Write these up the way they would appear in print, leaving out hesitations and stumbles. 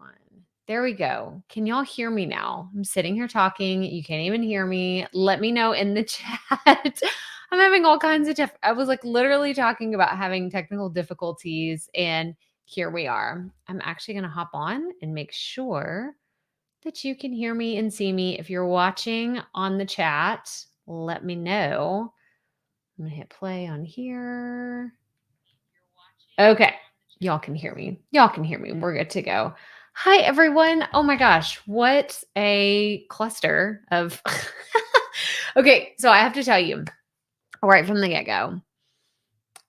on. There we go. Can y'all hear me now? I'm sitting here talking. You can't even hear me. Let me know in the chat. I'm having all kinds of I was like literally talking about having technical difficulties, and here we are. I'm actually going to hop on and make sure that you can hear me and see me. If you're watching on the chat, let me know. I'm going to hit play on here. Okay. Y'all can hear me. Y'all can hear me. We're good to go. Hi, everyone. Oh my gosh. What a cluster of. Okay. So I have to tell you right from the get go,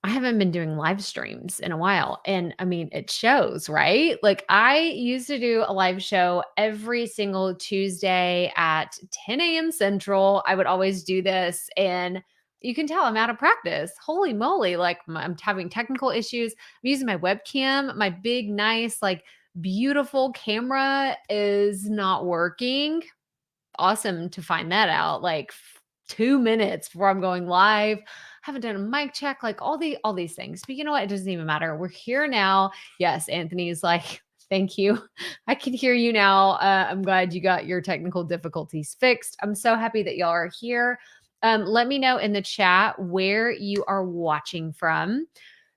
I haven't been doing live streams in a while. And I mean, it shows, right? Like I used to do a live show every single Tuesday at 10 a.m. Central. I would always do this. And you can tell I'm out of practice. Holy moly. Like I'm having technical issues. I'm using my webcam. My big, nice, like beautiful camera is not working. Awesome to find that out. Like 2 minutes before I'm going live. Haven't done a mic check, like all these things. But you know what? It doesn't even matter. We're here now. Yes, Anthony's like, thank you. I can hear you now. I'm glad you got your technical difficulties fixed. I'm so happy that y'all are here. Let me know in the chat where you are watching from.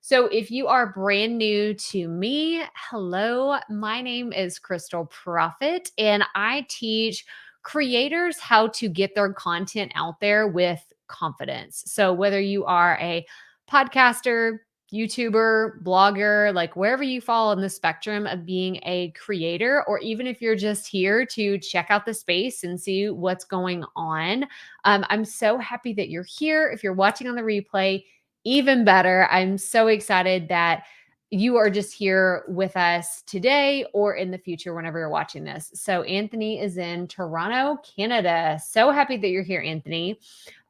So if you are brand new to me, hello, my name is Crystal Profit, and I teach creators how to get their content out there with confidence. So whether you are a podcaster, YouTuber, blogger, like wherever you fall in the spectrum of being a creator, or even if you're just here to check out the space and see what's going on, I'm so happy that you're here. If you're watching on the replay, even better. I'm so excited that you are just here with us today or in the future whenever you're watching this. So Anthony is in Toronto, Canada. So happy that you're here, Anthony.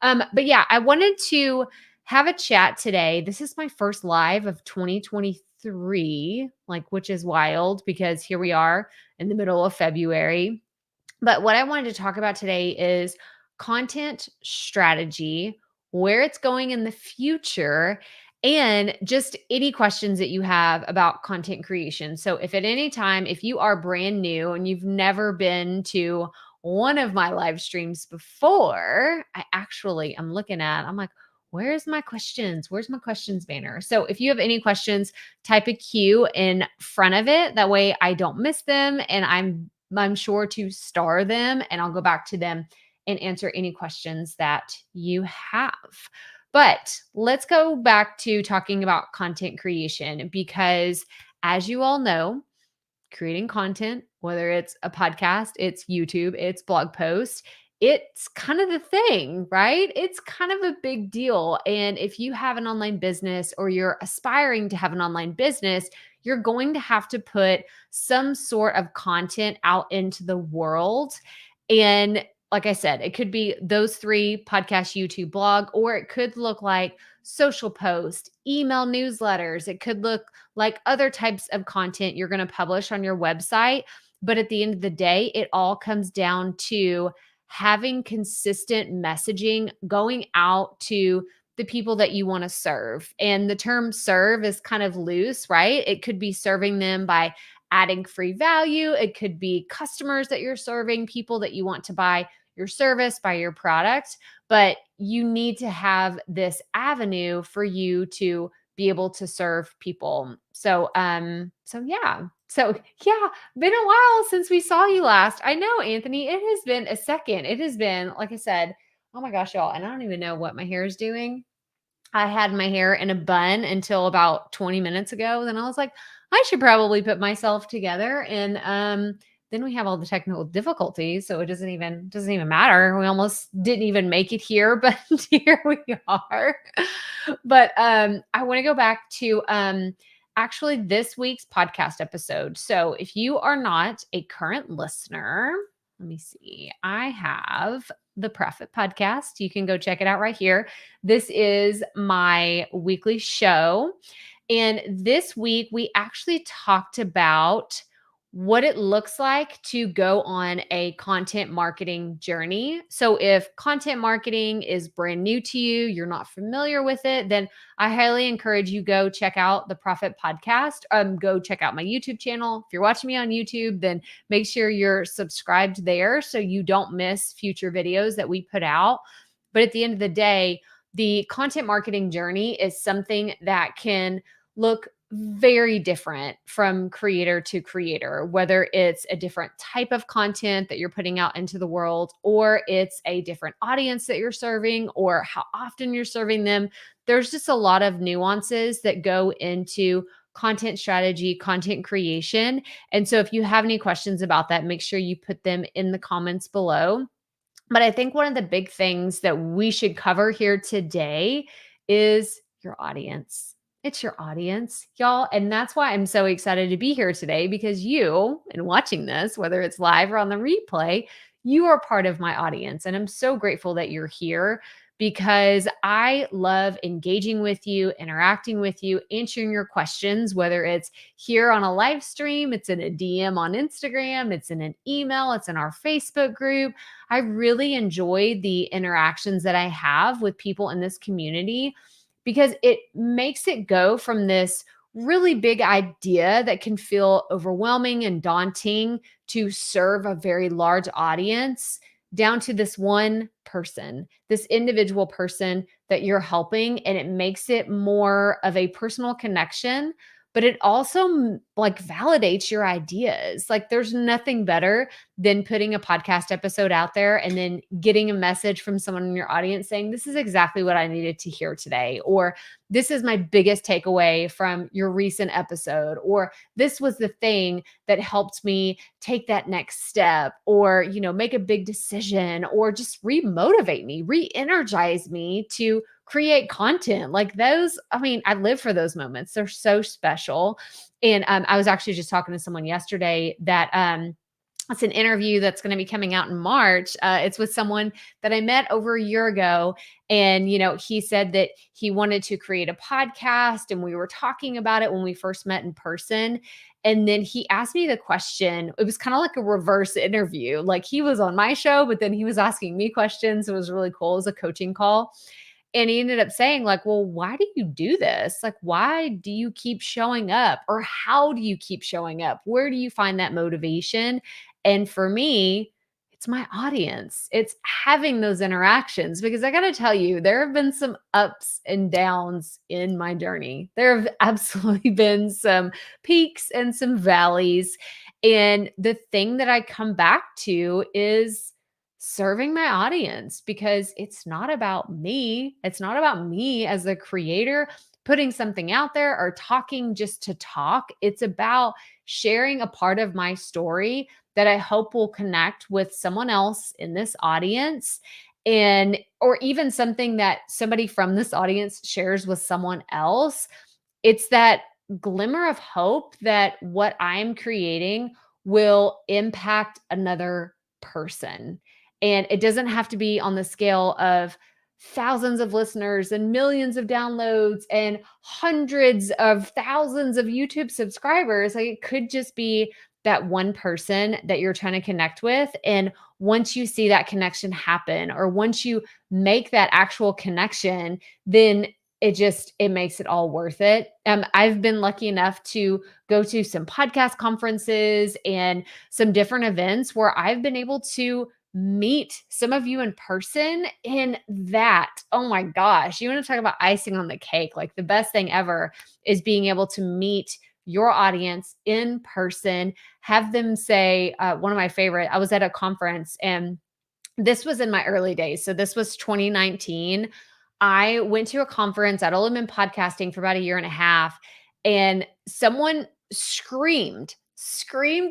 But yeah, I wanted to have a chat today. This is my first live of 2023, like, which is wild because here we are in the middle of February. But what I wanted to talk about today is content strategy, where it's going in the future, and just any questions that you have about content creation. So if at any time, if you are brand new and you've never been to one of my live streams before, I'm looking at, I'm like, where's my questions? Where's my questions banner? So if you have any questions, type a Q in front of it. That way I don't miss them, and I'm sure to star them, and I'll go back to them and answer any questions that you have. But let's go back to talking about content creation, because as you all know, creating content, whether it's a podcast, it's YouTube, it's blog posts, it's kind of the thing, right? It's kind of a big deal. And if you have an online business or you're aspiring to have an online business, you're going to have to put some sort of content out into the world. And like I said, it could be those three: podcast, YouTube, blog, or it could look like social post, email newsletters. It could look like other types of content you're going to publish on your website. But at the end of the day, it all comes down to having consistent messaging going out to the people that you want to serve. And the term serve is kind of loose, right? It could be serving them by adding free value. It could be customers that you're serving, people that you want to buy your service, buy your product. But you need to have this avenue for you to be able to serve people. So yeah. So yeah, been a while since we saw you last. I know, Anthony, it has been a second. It has been, like I said, oh my gosh, y'all. And I don't even know what my hair is doing. I had my hair in a bun until about 20 minutes ago. Then I was like, I should probably put myself together. And then we have all the technical difficulties, so it doesn't even matter. We almost didn't even make it here, but here we are. But I want to go back to actually this week's podcast episode. So if you are not a current listener, let me see. I have the Profit Podcast. You can go check it out right here. This is my weekly show. And this week we actually talked about what it looks like to go on a content marketing journey. So, if content marketing is brand new to you, you're not familiar with it, then I highly encourage you go check out the Profit Podcast. Go check out my YouTube channel. If you're watching me on YouTube, then make sure you're subscribed there so you don't miss future videos that we put out. But at the end of the day, the content marketing journey is something that can look very different from creator to creator, whether it's a different type of content that you're putting out into the world, or it's a different audience that you're serving, or how often you're serving them. There's just a lot of nuances that go into content strategy, content creation. And so if you have any questions about that, make sure you put them in the comments below. But I think one of the big things that we should cover here today is your audience. It's your audience, y'all. And that's why I'm so excited to be here today, because you, and watching this, whether it's live or on the replay, you are part of my audience. And I'm so grateful that you're here, because I love engaging with you, interacting with you, answering your questions, whether it's here on a live stream, it's in a DM on Instagram, it's in an email, it's in our Facebook group. I really enjoy the interactions that I have with people in this community, because it makes it go from this really big idea that can feel overwhelming and daunting to serve a very large audience, down to this one person, this individual person that you're helping. And it makes it more of a personal connection, but it also like validates your ideas. Like, there's nothing better than putting a podcast episode out there and then getting a message from someone in your audience saying, this is exactly what I needed to hear today, or this is my biggest takeaway from your recent episode, or this was the thing that helped me take that next step, or, make a big decision, or just re-motivate me, re-energize me to create content. Like those, I mean, I live for those moments. They're so special. And I was actually just talking to someone yesterday that it's an interview that's going to be coming out in March. It's with someone that I met over a year ago. And, he said that he wanted to create a podcast, and we were talking about it when we first met in person. And then he asked me the question. It was kind of like a reverse interview. Like, he was on my show, but then he was asking me questions. It was really cool. It was a coaching call. And he ended up saying, like, well, why do you do this? Like, why do you keep showing up? Or how do you keep showing up? Where do you find that motivation? And for me, it's my audience. It's having those interactions, because I got to tell you, there have been some ups and downs in my journey. There have absolutely been some peaks and some valleys. And the thing that I come back to is serving my audience, because it's not about me. It's not about me as a creator putting something out there or talking just to talk. It's about sharing a part of my story that I hope will connect with someone else in this audience, and or even something that somebody from this audience shares with someone else. It's that glimmer of hope that what I'm creating will impact another person. And it doesn't have to be on the scale of thousands of listeners and millions of downloads and hundreds of thousands of YouTube subscribers. Like, it could just be that one person that you're trying to connect with. And once you see that connection happen, or once you make that actual connection, then it makes it all worth it. I've been lucky enough to go to some podcast conferences and some different events where I've been able to meet some of you in person. And that, oh my gosh, you want to talk about icing on the cake. Like, the best thing ever is being able to meet your audience in person, have them say, one of my favorite, I was at a conference, and this was in my early days. So this was 2019. I went to a conference. I'd only been podcasting for about a year and a half, and someone screamed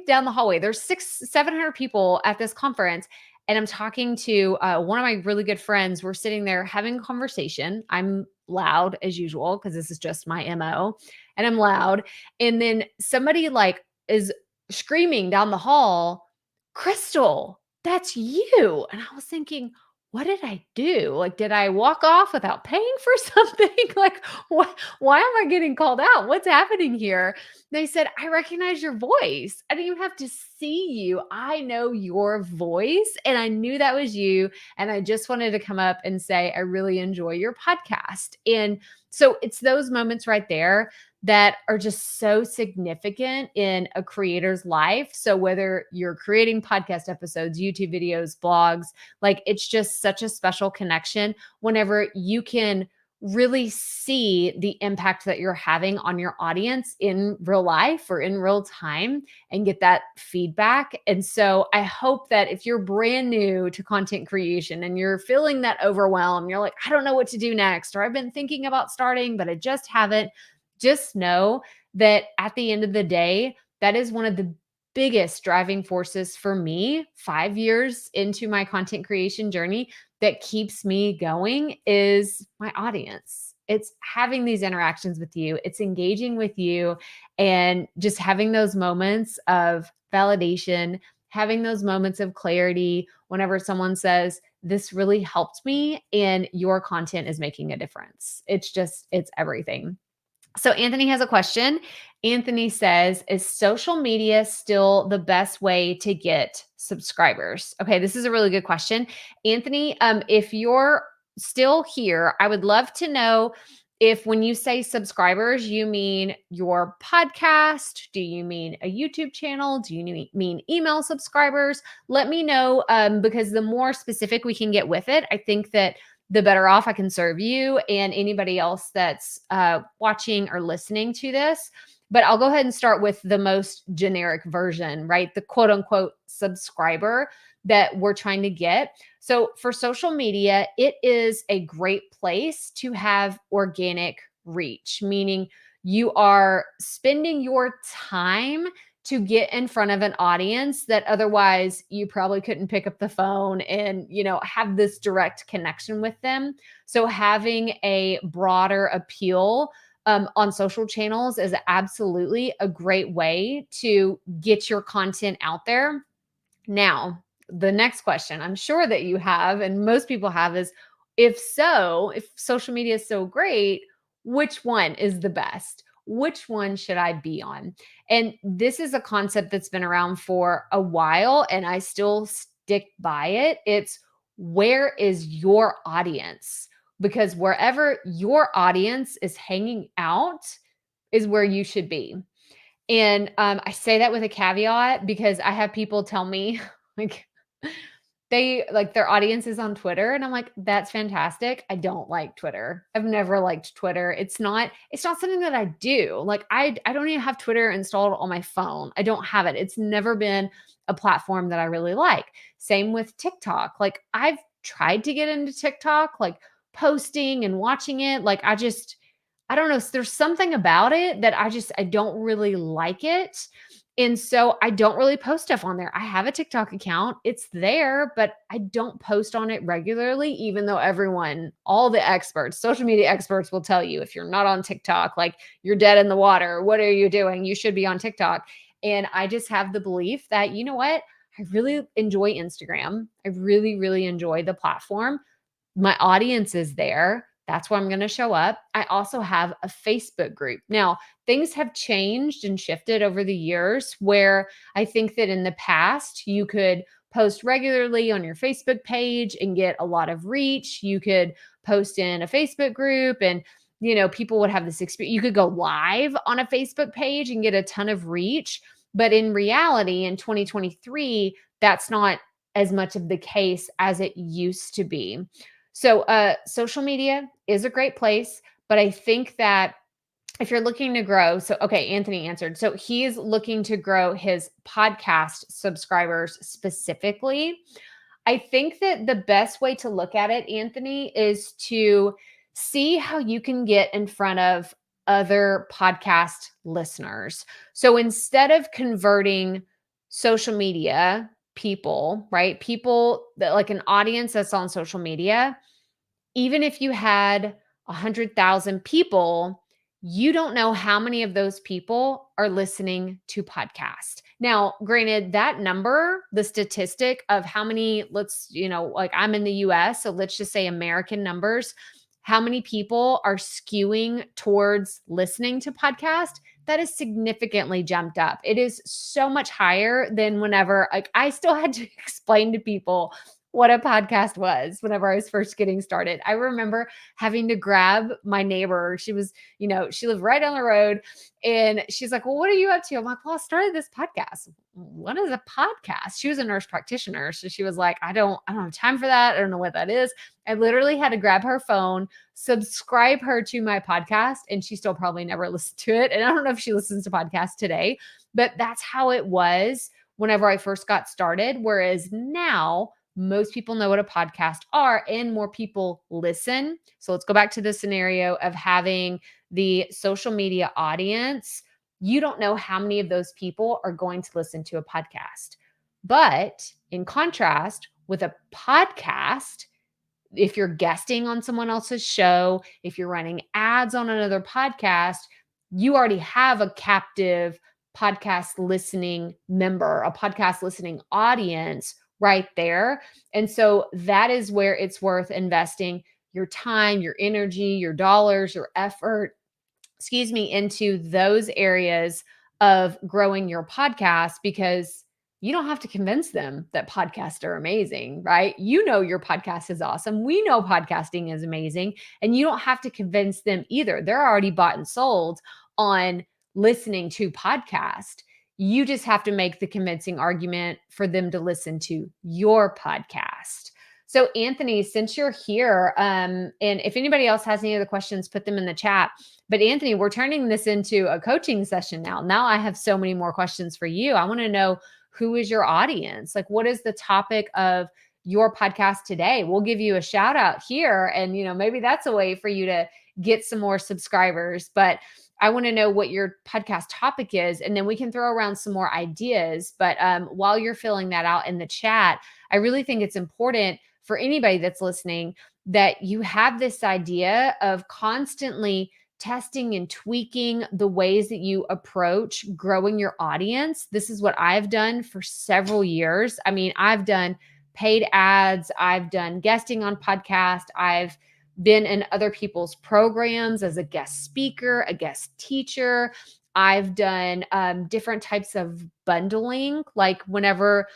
down the hallway. There's 700 people at this conference. And I'm talking to one of my really good friends. We're sitting there having a conversation. I'm loud as usual, because this is just my MO, and I'm loud. And then somebody like is screaming down the hall, Crystal, that's you. And I was thinking, what did I do? Like, did I walk off without paying for something? Like, why am I getting called out? What's happening here? They said, I recognize your voice. I didn't even have to see you. I know your voice. And I knew that was you. And I just wanted to come up and say, I really enjoy your podcast. And so it's those moments right there that are just so significant in a creator's life. So whether you're creating podcast episodes, YouTube videos, blogs, like it's just such a special connection whenever you can really see the impact that you're having on your audience in real life or in real time and get that feedback. And so I hope that if you're brand new to content creation and you're feeling that overwhelm, you're like, I don't know what to do next, or I've been thinking about starting, but I just haven't, just know that at the end of the day, that is one of the biggest driving forces for me 5 years into my content creation journey that keeps me going is my audience. It's having these interactions with you, it's engaging with you, and just having those moments of validation, having those moments of clarity whenever someone says, this really helped me and your content is making a difference. It's everything. So Anthony has a question. Anthony says, is social media still the best way to get subscribers? Okay, this is a really good question. Anthony, if you're still here, I would love to know if when you say subscribers, you mean your podcast? Do you mean a YouTube channel? Do you mean email subscribers? Let me know because the more specific we can get with it, I think that the better off I can serve you and anybody else that's watching or listening to this. But I'll go ahead and start with the most generic version, right? The quote unquote subscriber that we're trying to get. So for social media, it is a great place to have organic reach, meaning you are spending your time to get in front of an audience that otherwise you probably couldn't pick up the phone and, have this direct connection with them. So having a broader appeal on social channels is absolutely a great way to get your content out there. Now, the next question I'm sure that you have, and most people have, is if social media is so great, which one is the best? Which one should I be on? And this is a concept that's been around for a while, and I still stick by it. It's where is your audience? Because wherever your audience is hanging out is where you should be. And I say that with a caveat because I have people tell me like they like their audience is on Twitter and I'm like, that's fantastic. I don't like Twitter. I've never liked Twitter. It's not something that I do. Like I don't even have Twitter installed on my phone. I don't have it. It's never been a platform that I really like. Same with TikTok. Like I've tried to get into TikTok, like posting and watching it. Like I don't know. There's something about it that I don't really like it. And so I don't really post stuff on there. I have a TikTok account. It's there, but I don't post on it regularly, even though all the experts, social media experts will tell you if you're not on TikTok, like you're dead in the water. What are you doing? You should be on TikTok. And I just have the belief that, you know what? I really enjoy Instagram. I really, really enjoy the platform. My audience is there. That's where I'm going to show up. I also have a Facebook group. Now, things have changed and shifted over the years where I think that in the past, you could post regularly on your Facebook page and get a lot of reach. You could post in a Facebook group and people would have this experience. You could go live on a Facebook page and get a ton of reach. But in reality, in 2023, that's not as much of the case as it used to be. So social media is a great place, but I think that if you're looking to grow, so okay, Anthony answered. So he's looking to grow his podcast subscribers specifically. I think that the best way to look at it, Anthony, is to see how you can get in front of other podcast listeners. So instead of converting social media people, right? People that like an audience that's on social media, even if you had 100,000 people, you don't know how many of those people are listening to podcast. Now, granted, that number, the statistic of how many, like I'm in the US, so let's just say American numbers, how many people are skewing towards listening to podcast, that is significantly jumped up. It is so much higher than whenever, like, I still had to explain to people what a podcast was whenever I was first getting started. I remember having to grab my neighbor. She was, she lived right down the road, and she's like, "Well, what are you up to?" I'm like, "Well, I started this podcast." "What is a podcast?" She was a nurse practitioner. So she was like, I don't have time for that. I don't know what that is. I literally had to grab her phone, subscribe her to my podcast, and she still probably never listened to it. And I don't know if she listens to podcasts today, but that's how it was whenever I first got started. Whereas now, most people know what a podcast are and more people listen. So let's go back to the scenario of having the social media audience. You don't know how many of those people are going to listen to a podcast. But in contrast, with a podcast, if you're guesting on someone else's show, if you're running ads on another podcast, you already have a captive podcast listening member, a podcast listening audience right there. And so that is where it's worth investing your time, your energy, your dollars, your effort, into those areas of growing your podcast, because you don't have to convince them that podcasts are amazing, right? You know your podcast is awesome. We know podcasting is amazing, and you don't have to convince them either. They're already bought and sold on listening to podcast. You just have to make the convincing argument for them to listen to your podcast. So, Anthony, since you're here, and if anybody else has any other questions, put them in the chat. But Anthony, we're turning this into a coaching session now. Now I have so many more questions for you. I want to know, who is your audience? Like, what is the topic of your podcast today? We'll give you a shout out here, and maybe that's a way for you to get some more subscribers. But I want to know what your podcast topic is, and then we can throw around some more ideas. But while you're filling that out in the chat, I really think it's important for anybody that's listening that you have this idea of constantly testing and tweaking the ways that you approach growing your audience. This is what I've done for several years. I mean, I've done paid ads, I've done guesting on podcast, I've been in other people's programs as a guest speaker, a guest teacher. I've done different types of bundling, like whenever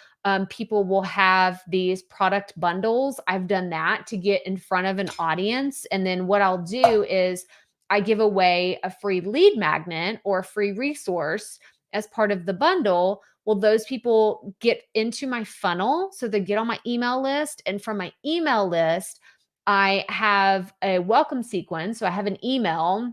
people will have these product bundles, I've done that to get in front of an audience. And then what I'll do is I give away a free lead magnet or a free resource as part of the bundle. Well, those people get into my funnel, so they get on my email list. And from my email list, I have a welcome sequence. So I have an email,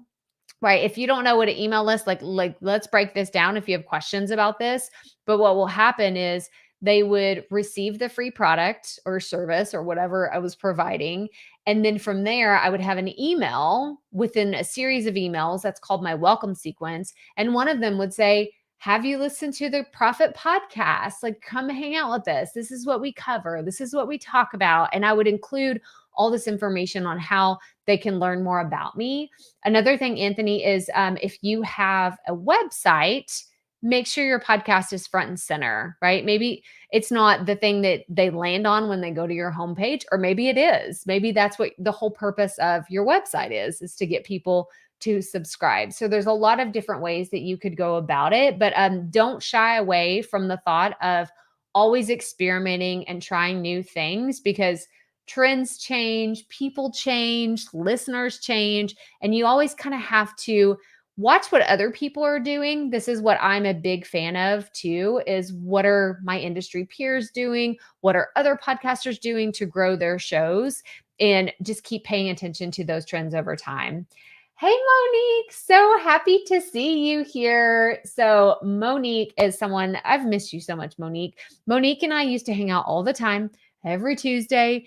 right? If you don't know what an email list, like let's break this down if you have questions about this. But what will happen is they would receive the free product or service or whatever I was providing. And then from there, I would have an email within a series of emails that's called my welcome sequence. And one of them would say, "Have you listened to the Profit Podcast? Like, come hang out with us. This is what we cover. This is what we talk about." And I would include all this information on how they can learn more about me. Another thing, Anthony, is if you have a website, make sure your podcast is front and center, right? Maybe it's not the thing that they land on when they go to your homepage, or maybe it is. Maybe that's what the whole purpose of your website is to get people to subscribe. So there's a lot of different ways that you could go about it, but don't shy away from the thought of always experimenting and trying new things, because trends change, people change, listeners change, and you always kind of have to watch what other people are doing. This is what I'm a big fan of too, is what are my industry peers doing? What are other podcasters doing to grow their shows? And just keep paying attention to those trends over time. Hey, Monique, so happy to see you here. So Monique is someone, I've missed you so much, Monique. Monique and I used to hang out all the time. Every Tuesday,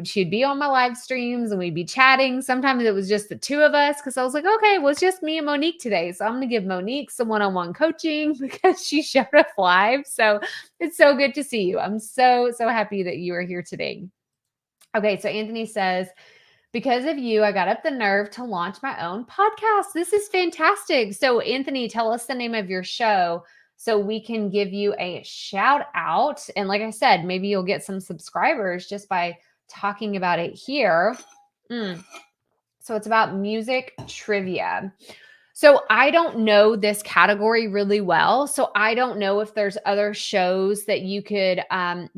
she'd be on my live streams and we'd be chatting. Sometimes it was just the two of us, because I was like, okay, well, it's just me and Monique today. So I'm going to give Monique some one-on-one coaching because she showed up live. So it's so good to see you. I'm so happy that you are here today. Okay, so Anthony says, "Because of you, I got up the nerve to launch my own podcast." This is fantastic. So Anthony, tell us the name of your show so we can give you a shout out. And like I said, maybe you'll get some subscribers just by talking about it here. Mm. So it's about music trivia. So I don't know this category really well. So I don't know if there's other shows that you could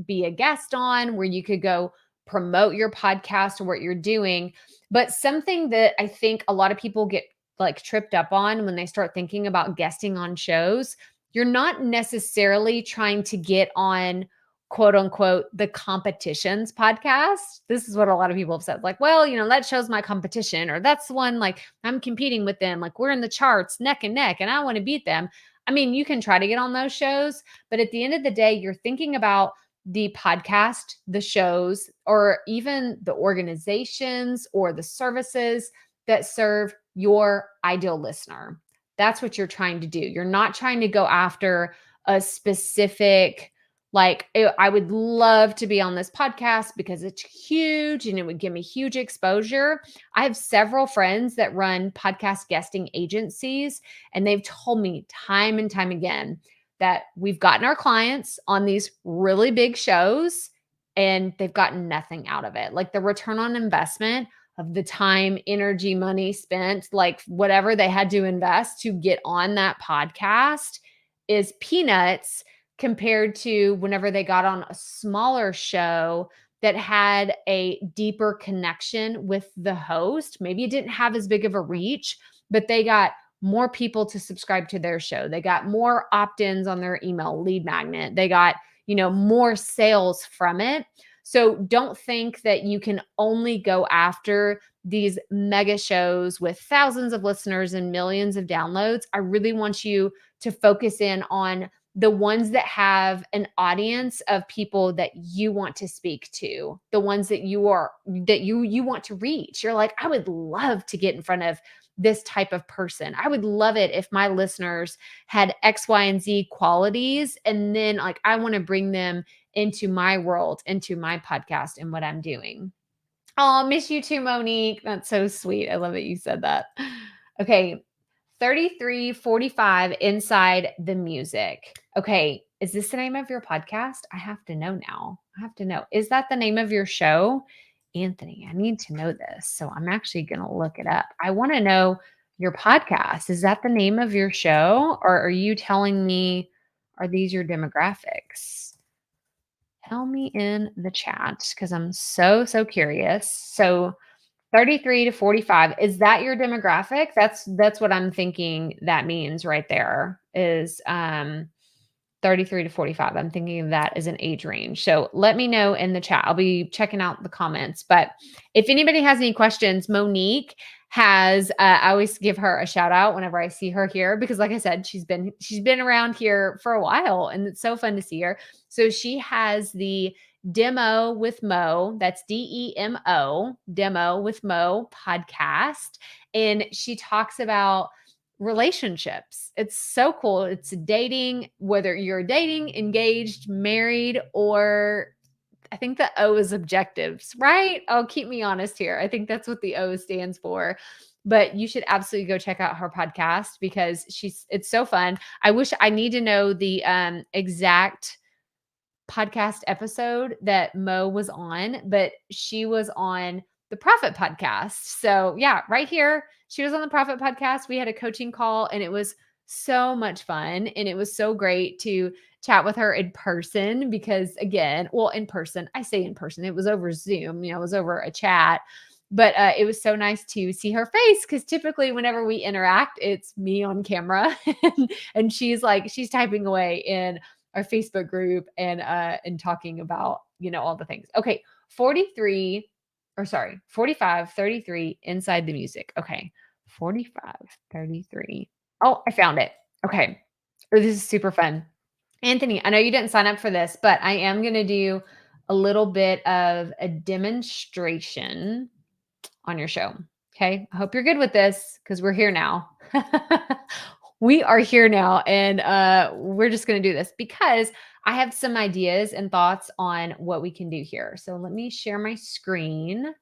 be a guest on where you could go promote your podcast or what you're doing. But something that I think a lot of people get like tripped up on when they start thinking about guesting on shows, you're not necessarily trying to get on quote unquote the competitions podcast. This is what a lot of people have said, like, well, that shows my competition, or that's one like I'm competing with them, like we're in the charts neck and neck and I want to beat them. I mean, you can try to get on those shows, but at the end of the day, you're thinking about the podcast, the shows, or even the organizations or the services that serve your ideal listener. That's what you're trying to do. You're not trying to go after a specific, like, I would love to be on this podcast because it's huge and it would give me huge exposure. I have several friends that run podcast guesting agencies, and they've told me time and time again that we've gotten our clients on these really big shows and they've gotten nothing out of it. Like the return on investment of the time, energy, money spent, like whatever they had to invest to get on that podcast is peanuts compared to whenever they got on a smaller show that had a deeper connection with the host. Maybe it didn't have as big of a reach, but they got more people to subscribe to their show. They got more opt-ins on their email lead magnet. They got, more sales from it. So don't think that you can only go after these mega shows with thousands of listeners and millions of downloads. I really want you to focus in on the ones that have an audience of people that you want to speak to, the ones that you want to reach. You're like, I would love to get in front of this type of person. I would love it if my listeners had X, Y, and Z qualities. And then like, I want to bring them into my world, into my podcast and what I'm doing. Oh, miss you too, Monique. That's so sweet. I love that you said that. Okay. 3345 Inside the Music. Okay. Is this the name of your podcast? I have to know now. I have to know. Is that the name of your show? Anthony, I need to know this. So I'm actually going to look it up. I want to know your podcast. Is that the name of your show? Or are you telling me, are these your demographics? Tell me in the chat because I'm so, so curious. So 33 to 45, is that your demographic? That's what I'm thinking that means right there is 33 to 45. I'm thinking of that as an age range. So let me know in the chat. I'll be checking out the comments. But if anybody has any questions, Monique has, I always give her a shout out whenever I see her here, because like I said, she's been around here for a while and it's so fun to see her. So she has the Demo with Mo, that's DEMO, Demo with Mo podcast. And she talks about relationships. It's so cool. It's dating, whether you're dating, engaged, married, or I think the O is objectives, right? Oh, keep me honest here. I think that's what the O stands for. But you should absolutely go check out her podcast because it's so fun. I wish I need to know the exact podcast episode that Mo was on, but she was on the Profit podcast. So yeah, right here, she was on the Profit podcast. We had a coaching call and it was so much fun. And it was so great to chat with her in person because again, well, in person, I say in person, it was over Zoom, it was over a chat. But it was so nice to see her face because typically whenever we interact, it's me on camera and she's typing away in our Facebook group and talking about, all the things. Okay. 45, 33 Inside the Music. Okay. 45, 33. Oh, I found it. Okay. Oh, this is super fun. Anthony, I know you didn't sign up for this, but I am going to do a little bit of a demonstration on your show. Okay. I hope you're good with this because we're here now. We are here now and we're just going to do this because I have some ideas and thoughts on what we can do here. So let me share my screen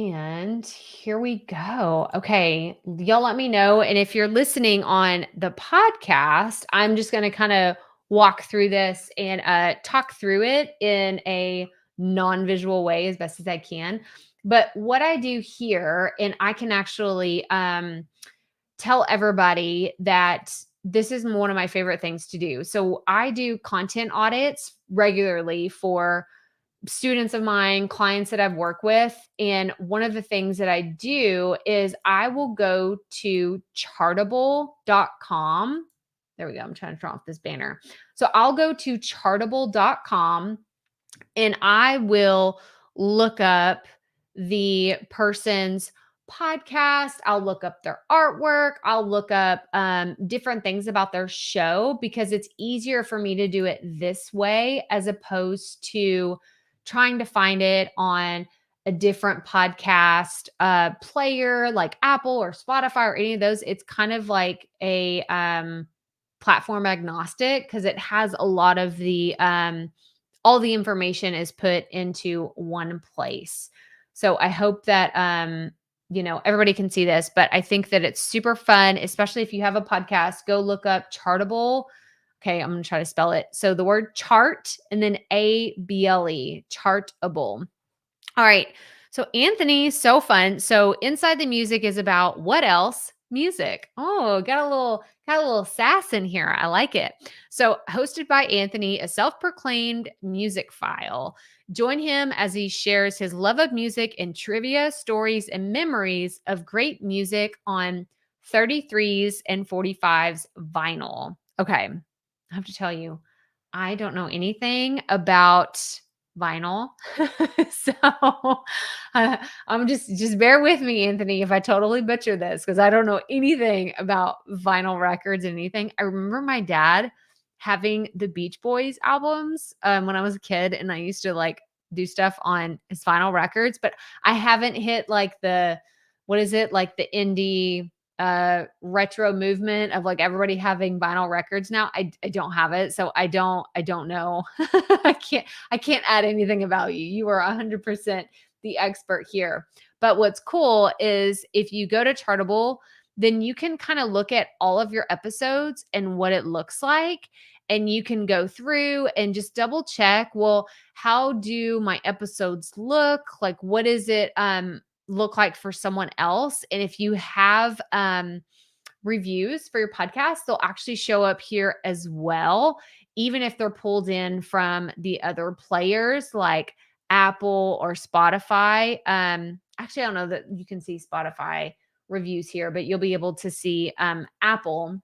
And here we go. Okay. Y'all let me know. And if you're listening on the podcast, I'm just going to kind of walk through this and talk through it in a non visual way as best as I can. But what I do here, and I can actually tell everybody that this is one of my favorite things to do. So I do content audits regularly for students of mine, clients that I've worked with. And one of the things that I do is I will go to chartable.com. There we go. I'm trying to turn off this banner. So I'll go to chartable.com and I will look up the person's podcast. I'll look up their artwork. I'll look up different things about their show because it's easier for me to do it this way as opposed to trying to find it on a different podcast player like Apple or Spotify or any of those. It's kind of like a platform agnostic because it has a lot of the all the information is put into one place. So I hope that everybody can see this, but I think that it's super fun, especially if you have a podcast, go look up Chartable. Okay, I'm going to try to spell it. So the word chart and then ABLE, Chartable. All right. So Anthony, so fun. So Inside the Music is about what else? Music. Oh, got a little sass in here. I like it. So hosted by Anthony, a self-proclaimed music file. Join him as he shares his love of music and trivia, stories, and memories of great music on 33s and 45s vinyl. Okay. I have to tell you, I don't know anything about vinyl. So I'm just bear with me, Anthony, if I totally butcher this because I don't know anything about vinyl records and anything. I remember my dad having the Beach Boys albums when I was a kid, and I used to like do stuff on his vinyl records, but I haven't hit like the what is it like the indie retro movement of like everybody having vinyl records now. I don't have it, so I don't know. I can't add anything about you. You are 100% the expert here. But what's cool is if you go to Chartable, then you can kind of look at all of your episodes and what it looks like. And you can go through and just double check, well, how do my episodes look? Like, what is it look like for someone else? And if you have reviews for your podcast, they'll actually show up here as well, even if they're pulled in from the other players like Apple or Spotify. Actually, I don't know that you can see Spotify reviews here, but you'll be able to see Apple.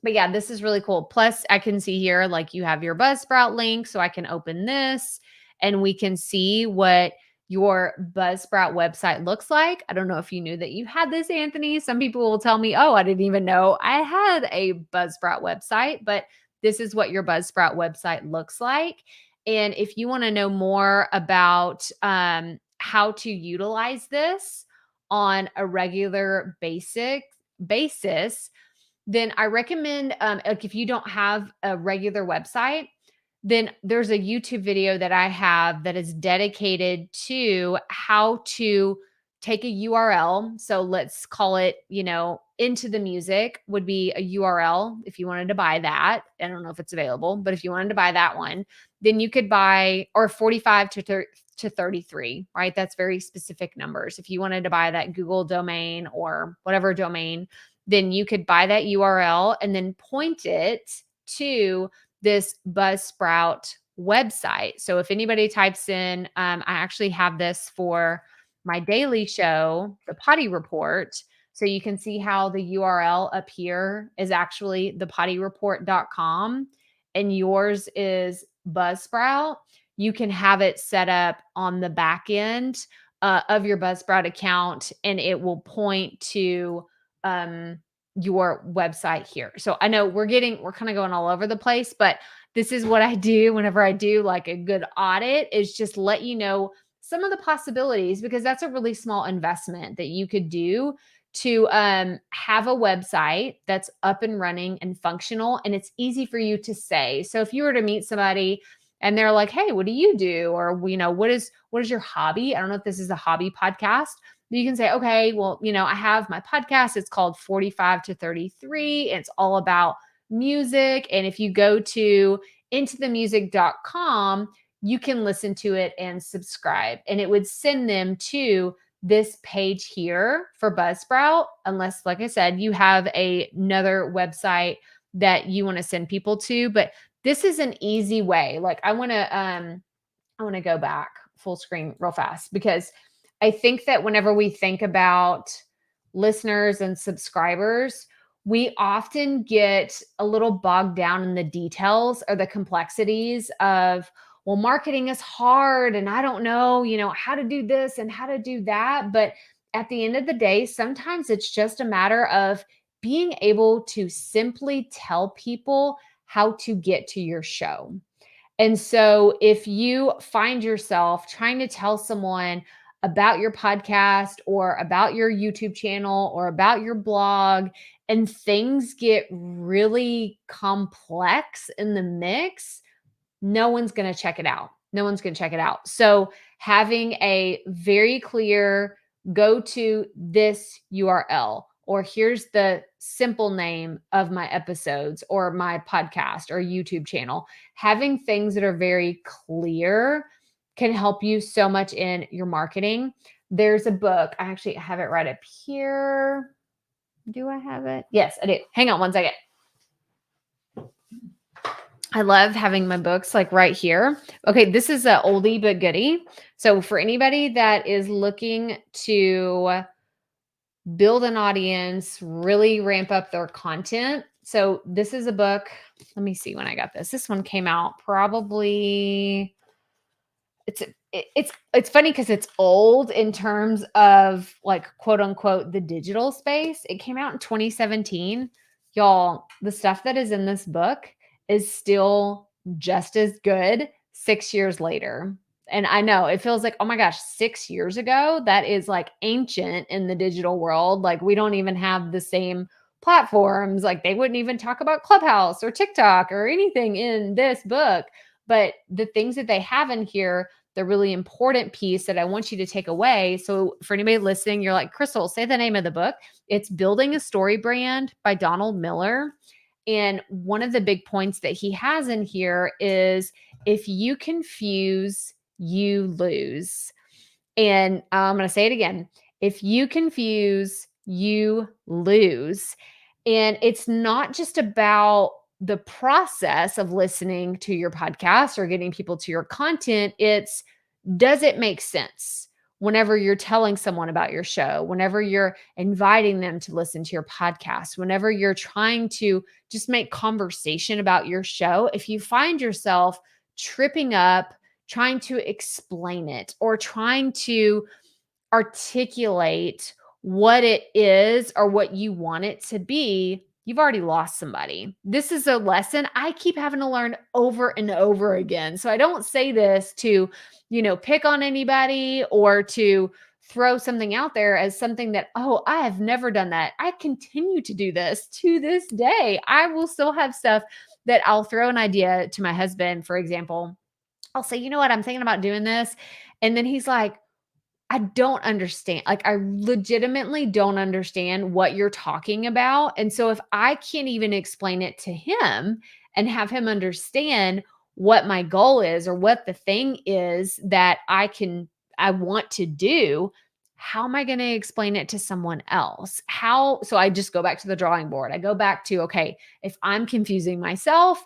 But yeah, this is really cool. Plus, I can see here like you have your Buzzsprout link, so I can open this and we can see what your Buzzsprout website looks like. I don't know if you knew that you had this, Anthony. Some people will tell me, oh, I didn't even know I had a Buzzsprout website, but this is what your Buzzsprout website looks like. And if you want to know more about how to utilize this on a regular basis, then I recommend, like if you don't have a regular website, then there's a YouTube video that I have that is dedicated to how to take a URL. So let's call it, Into the Music would be a URL if you wanted to buy that. I don't know if it's available, but if you wanted to buy that one, then you could buy, or 45 to 33, right? That's very specific numbers. If you wanted to buy that Google domain or whatever domain, then you could buy that URL and then point it to this Buzzsprout website. So if anybody types in, I actually have this for my daily show, the Potty Report. So you can see how the URL up here is actually thepottyreport.com and yours is Buzzsprout. You can have it set up on the back end of your Buzzsprout account and it will point to your website here. So I know we're kind of going all over the place, but this is what I do whenever I do like a good audit is just let you know some of the possibilities because that's a really small investment that you could do to have a website that's up and running and functional and it's easy for you to say. So if you were to meet somebody and they're like, "Hey, what do you do?" Or, what is your hobby? I don't know if this is a hobby podcast. You can say, "Okay, well, I have my podcast. It's called 45 to 33. And it's all about music. And if you go to intothemusic.com, you can listen to it and subscribe." And it would send them to this page here for Buzzsprout, unless, like I said, you have another website that you want to send people to. But this is an easy way. Like, I want to go back full screen real fast, because I think that whenever we think about listeners and subscribers, we often get a little bogged down in the details or the complexities of, well, marketing is hard and I don't know, how to do this and how to do that. But at the end of the day, sometimes it's just a matter of being able to simply tell people how to get to your show. And so if you find yourself trying to tell someone about your podcast or about your YouTube channel or about your blog, and things get really complex in the mix, no one's going to check it out. No one's going to check it out. So having a very clear, go to this URL, or here's the simple name of my episodes or my podcast or YouTube channel, having things that are very clear can help you so much in your marketing. There's a book. I actually have it right up here. Do I have it? Yes, I do. Hang on one second. I love having my books like right here. Okay, this is a oldie but goodie. So for anybody that is looking to build an audience, really ramp up their content. So this is a book. Let me see when I got this. This one came out probably, it's funny because it's old in terms of, like, quote unquote, the digital space. It came out in 2017. Y'all, the stuff that is in this book is still just as good 6 years later. And I know it feels like, oh my gosh, 6 years ago, that is like ancient in the digital world. Like, we don't even have the same platforms. Like, they wouldn't even talk about Clubhouse or TikTok or anything in this book. But the things that they have in here, the really important piece that I want you to take away. So for anybody listening, you're like, Crystal, say the name of the book. It's Building a Story Brand by Donald Miller. And one of the big points that he has in here is, if you confuse, you lose. And I'm going to say it again. If you confuse, you lose. And it's not just about the process of listening to your podcast or getting people to your content. It's, does it make sense whenever you're telling someone about your show, whenever you're inviting them to listen to your podcast, whenever you're trying to just make conversation about your show? If you find yourself tripping up, trying to explain it or trying to articulate what it is or what you want it to be, you've already lost somebody. This is a lesson I keep having to learn over and over again. So I don't say this to, pick on anybody or to throw something out there as something that, oh, I have never done that. I continue to do this to this day. I will still have stuff that I'll throw an idea to my husband, for example. I'll say, you know what, I'm thinking about doing this. And then he's like, I don't understand. Like, I legitimately don't understand what you're talking about. And so if I can't even explain it to him and have him understand what my goal is or what the thing is that I want to do, how am I going to explain it to someone else? So I just go back to the drawing board. I go back to, okay, if I'm confusing myself,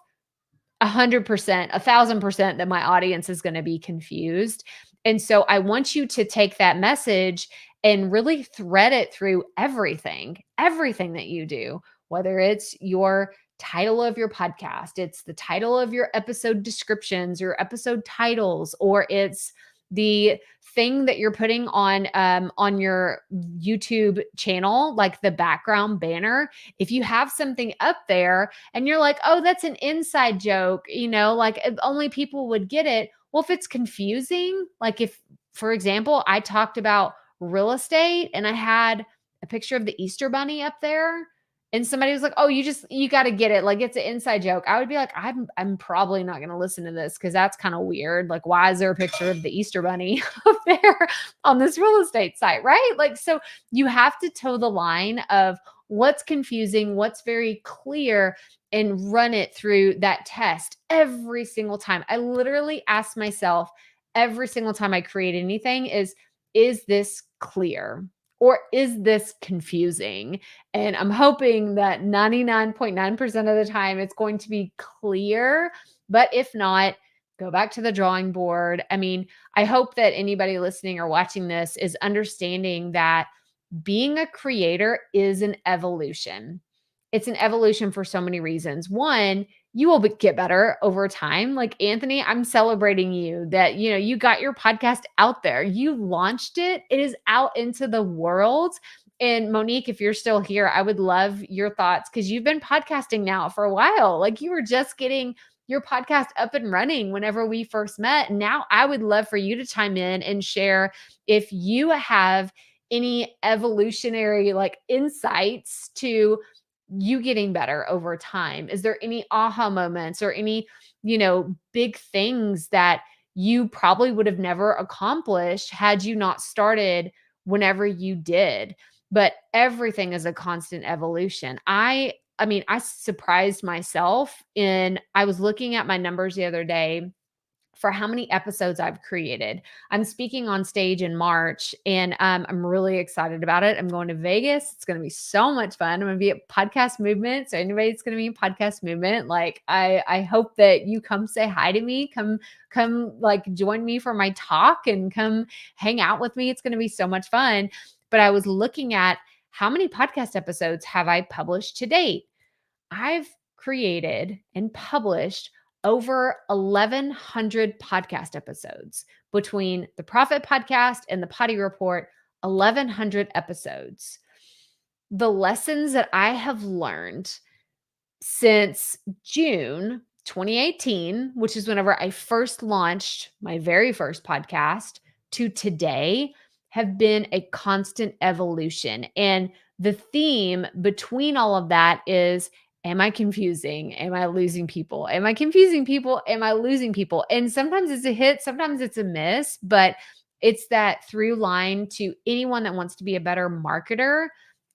100%, 1,000% that my audience is going to be confused. And so I want you to take that message and really thread it through everything that you do, whether it's your title of your podcast, it's the title of your episode descriptions, your episode titles, or it's the thing that you're putting on your YouTube channel, like the background banner. If you have something up there and you're like, oh, that's an inside joke, like if only people would get it. Well, if it's confusing, like if, for example, I talked about real estate and I had a picture of the Easter Bunny up there and somebody was like, "Oh, you got to get it. Like it's an inside joke." I would be like, I'm probably not going to listen to this because that's kind of weird. Like, why is there a picture of the Easter bunny up there on this real estate site, right? Like, so you have to toe the line of what's confusing, what's very clear, and run it through that test every single time. I literally ask myself every single time I create anything is this clear? Or is this confusing? And I'm hoping that 99.9% of the time it's going to be clear. But if not, go back to the drawing board. I mean, I hope that anybody listening or watching this is understanding that being a creator is an evolution. It's an evolution for so many reasons. One, you will get better over time. Like Anthony, I'm celebrating you that you got your podcast out there. You launched it. It is out into the world. And Monique, if you're still here, I would love your thoughts because you've been podcasting now for a while. Like you were just getting your podcast up and running whenever we first met. And now I would love for you to chime in and share if you have any evolutionary like insights to you getting better over time. Is there any aha moments or any, big things that you probably would have never accomplished had you not started whenever you did? But everything is a constant evolution. I mean, I surprised myself I was looking at my numbers the other day for how many episodes I've created. I'm speaking on stage in March and I'm really excited about it. I'm going to Vegas. It's going to be so much fun. I'm going to be at Podcast Movement. So anybody that's going to be in Podcast Movement, like I hope that you come say hi to me, come like join me for my talk and come hang out with me. It's going to be so much fun. But I was looking at how many podcast episodes have I published to date? I've created and published over 1,100 podcast episodes between the Profit Podcast and the Potty Report, 1,100 episodes. The lessons that I have learned since June 2018, which is whenever I first launched my very first podcast, to today have been a constant evolution. And the theme between all of that is, am I confusing? Am I losing people? Am I confusing people? Am I losing people? And sometimes it's a hit, sometimes it's a miss, but it's that through line to anyone that wants to be a better marketer.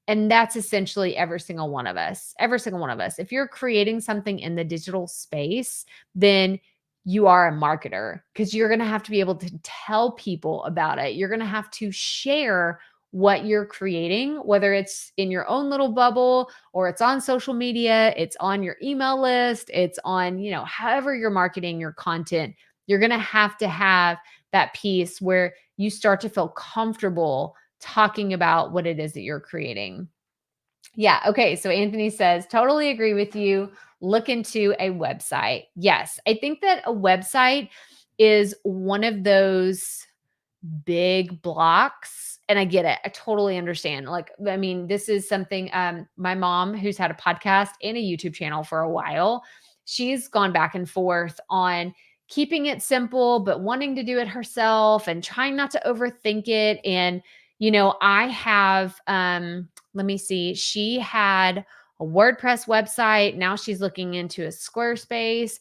And that's essentially every single one of us. Every single one of us. If you're creating something in the digital space, then you are a marketer because you're going to have to be able to tell people about it. You're going to have to share what you're creating, whether it's in your own little bubble or it's on social media, it's on your email list, it's on, however you're marketing your content. You're going to have that piece where you start to feel comfortable talking about what it is that you're creating. Yeah. Okay. So Anthony says, totally agree with you. Look into a website. Yes. I think that a website is one of those big blocks. And I get it. I totally understand. Like, I mean, this is something, my mom, who's had a podcast and a YouTube channel for a while, she's gone back and forth on keeping it simple, but wanting to do it herself and trying not to overthink it. And, I have, let me see, she had a WordPress website. Now she's looking into a Squarespace.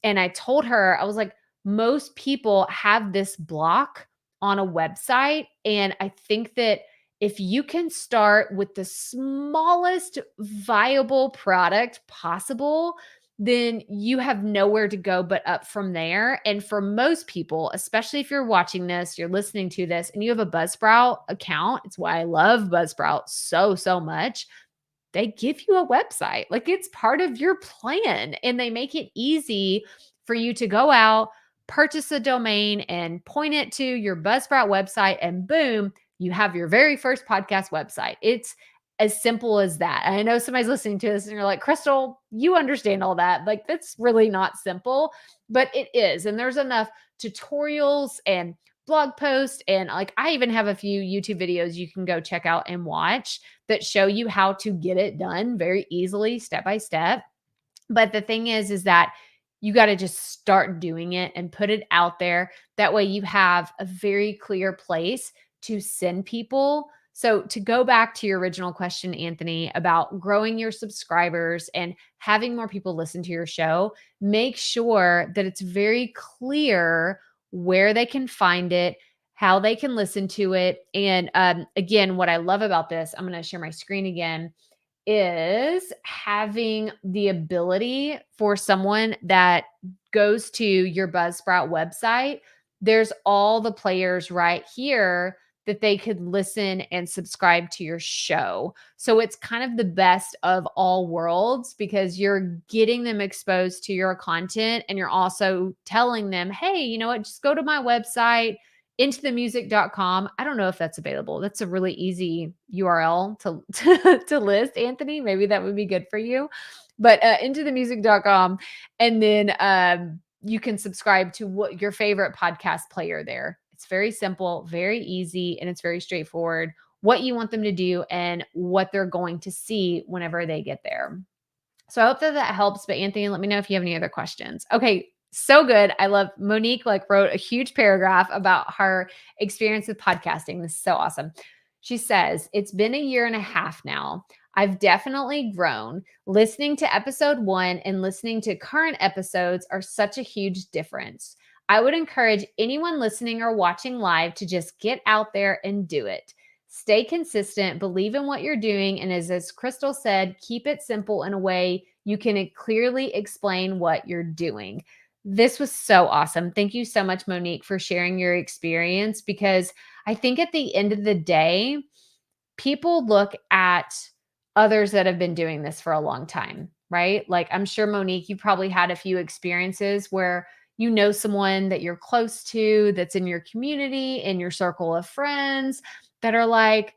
And I told her, I was like, most people have this block on a website. And I think that if you can start with the smallest viable product possible, then you have nowhere to go but up from there. And for most people, especially if you're watching this, you're listening to this, and you have a Buzzsprout account, it's why I love Buzzsprout so, so much. They give you a website. Like it's part of your plan and they make it easy for you to go out, purchase a domain and point it to your Buzzsprout website and boom, you have your very first podcast website. It's as simple as that. And I know somebody's listening to this and you're like, Crystal, you understand all that. Like that's really not simple, but it is. And there's enough tutorials and blog posts. And like, I even have a few YouTube videos you can go check out and watch that show you how to get it done very easily, step by step. But the thing is that you got to just start doing it and put it out there. That way you have a very clear place to send people So, to go back to your original question, Anthony, about growing your subscribers and having more people listen to your show, make sure that it's very clear where they can find it, how they can listen to it. And again, what I love about this, I'm going to share my screen again, is having the ability for someone that goes to your Buzzsprout website. There's all the players right here that they could listen and subscribe to your show. So it's kind of the best of all worlds because you're getting them exposed to your content and you're also telling them, hey, you know what, just go to my website, intothemusic.com. I don't know if that's available. That's a really easy URL to list, Anthony. Maybe that would be good for you. But intothemusic.com. And then you can subscribe to what your favorite podcast player there. It's very simple, very easy, and it's very straightforward what you want them to do and what they're going to see whenever they get there. So I hope that that helps. But Anthony, let me know if you have any other questions. Okay. So good. I love Monique wrote a huge paragraph about her experience with podcasting. This is so awesome. She says, it's been a year and a half now. I've definitely grown. Listening to episode 1 and listening to current episodes are such a huge difference. I would encourage anyone listening or watching live to just get out there and do it. Stay consistent, believe in what you're doing, and as Crystal said, keep it simple in a way you can clearly explain what you're doing. This was so awesome. Thank you so much, Monique, for sharing your experience because I think at the end of the day, people look at others that have been doing this for a long time, right? Like I'm sure, Monique, you probably had a few experiences where you know someone that you're close to that's in your community, in your circle of friends that are like,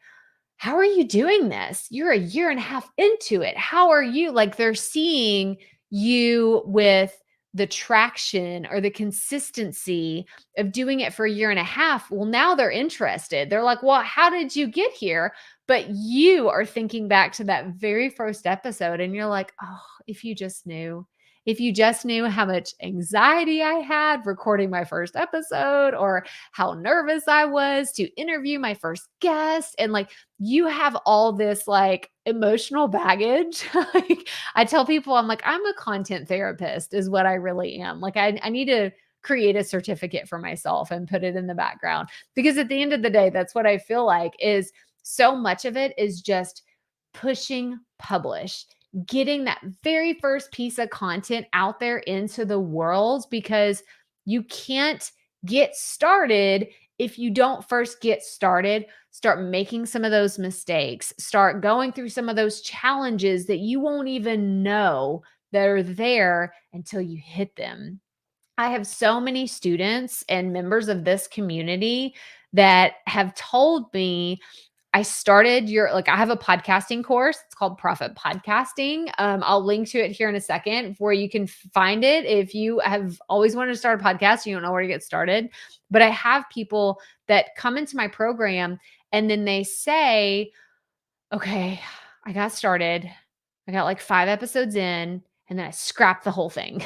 how are you doing this? You're a year and a half into it. How are you? Like they're seeing you with the traction or the consistency of doing it for a year and a half. Well, now they're interested. They're like, well, how did you get here? But you are thinking back to that very first episode and you're like, oh, if you just knew. If you just knew how much anxiety I had recording my first episode or how nervous I was to interview my first guest. And like, you have all this like emotional baggage. Like, I tell people, I'm like, I'm a content therapist, is what I really am. Like, I need to create a certificate for myself and put it in the background because at the end of the day, that's what I feel like is so much of it is just pushing publish, getting that very first piece of content out there into the world because you can't get started if you don't first get started, start making some of those mistakes, start going through some of those challenges that you won't even know that are there until you hit them. I have so many students and members of this community that have told me I started I have a podcasting course. It's called Profit Podcasting. I'll link to it here in a second where you can find it. If you have always wanted to start a podcast, you don't know where to get started. But I have people that come into my program and then they say, okay, I got started. I got like 5 episodes in and then I scrapped the whole thing.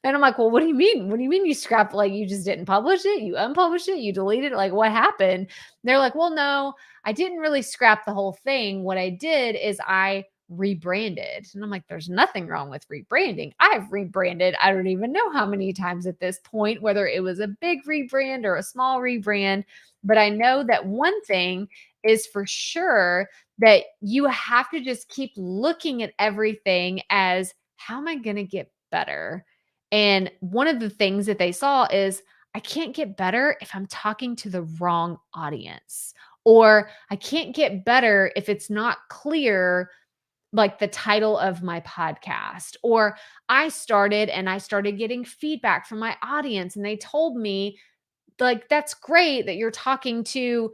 And I'm like, well, what do you mean? What do you mean you scrapped? Like you just didn't publish it? You unpublished it? You deleted it? Like what happened? They're like, well, no, I didn't really scrap the whole thing. What I did is I rebranded. And I'm like, there's nothing wrong with rebranding. I've rebranded. I don't even know how many times at this point, whether it was a big rebrand or a small rebrand. But I know that one thing is for sure that you have to just keep looking at everything as how am I going to get better? And one of the things that they saw is I can't get better if I'm talking to the wrong audience, or I can't get better if it's not clear, like the title of my podcast, or I started getting feedback from my audience and they told me like that's great that you're talking to,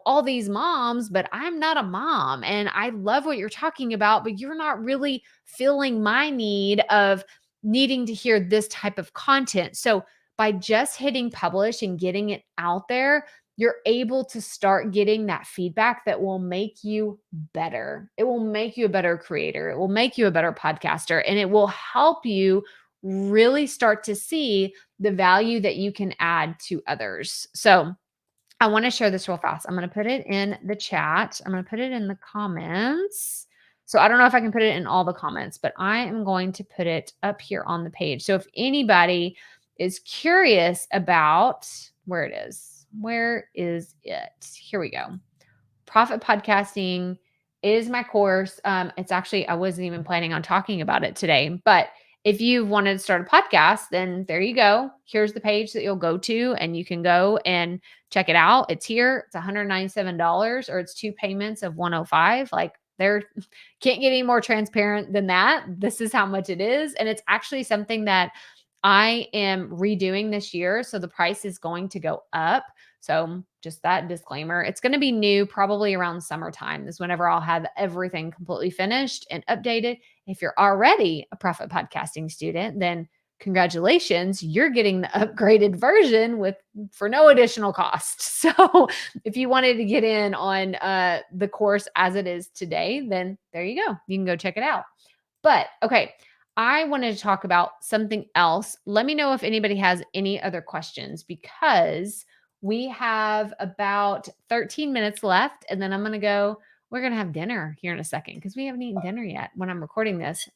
all these moms, but I'm not a mom and I love what you're talking about, but you're not really filling my need of needing to hear this type of content. So by just hitting publish and getting it out there, you're able to start getting that feedback that will make you better. It will make you a better creator. It will make you a better podcaster and it will help you really start to see the value that you can add to others. So I want to share this real fast. I'm going to put it in the chat. I'm going to put it in the comments. So I don't know if I can put it in all the comments, but I am going to put it up here on the page. So if anybody is curious about where where is it? Here we go. Profit podcasting is my course. It's actually, I wasn't even planning on talking about it today, but if you wanted to start a podcast, then there you go. Here's the page that you'll go to, and you can go and check it out. It's here. It's $197, or it's 2 payments of 105. Like, there can't get any more transparent than that. This is how much it is. And it's actually something that I am redoing this year. So the price is going to go up. So just that disclaimer, it's going to be new probably around summertime is whenever I'll have everything completely finished and updated. If you're already a profit podcasting student, then congratulations, you're getting the upgraded version for no additional cost. So if you wanted to get in on the course as it is today, then there you go. You can go check it out. But okay, I wanted to talk about something else. Let me know if anybody has any other questions, because we have about 13 minutes left, and then we're going to have dinner here in a second, because we haven't eaten dinner yet when I'm recording this.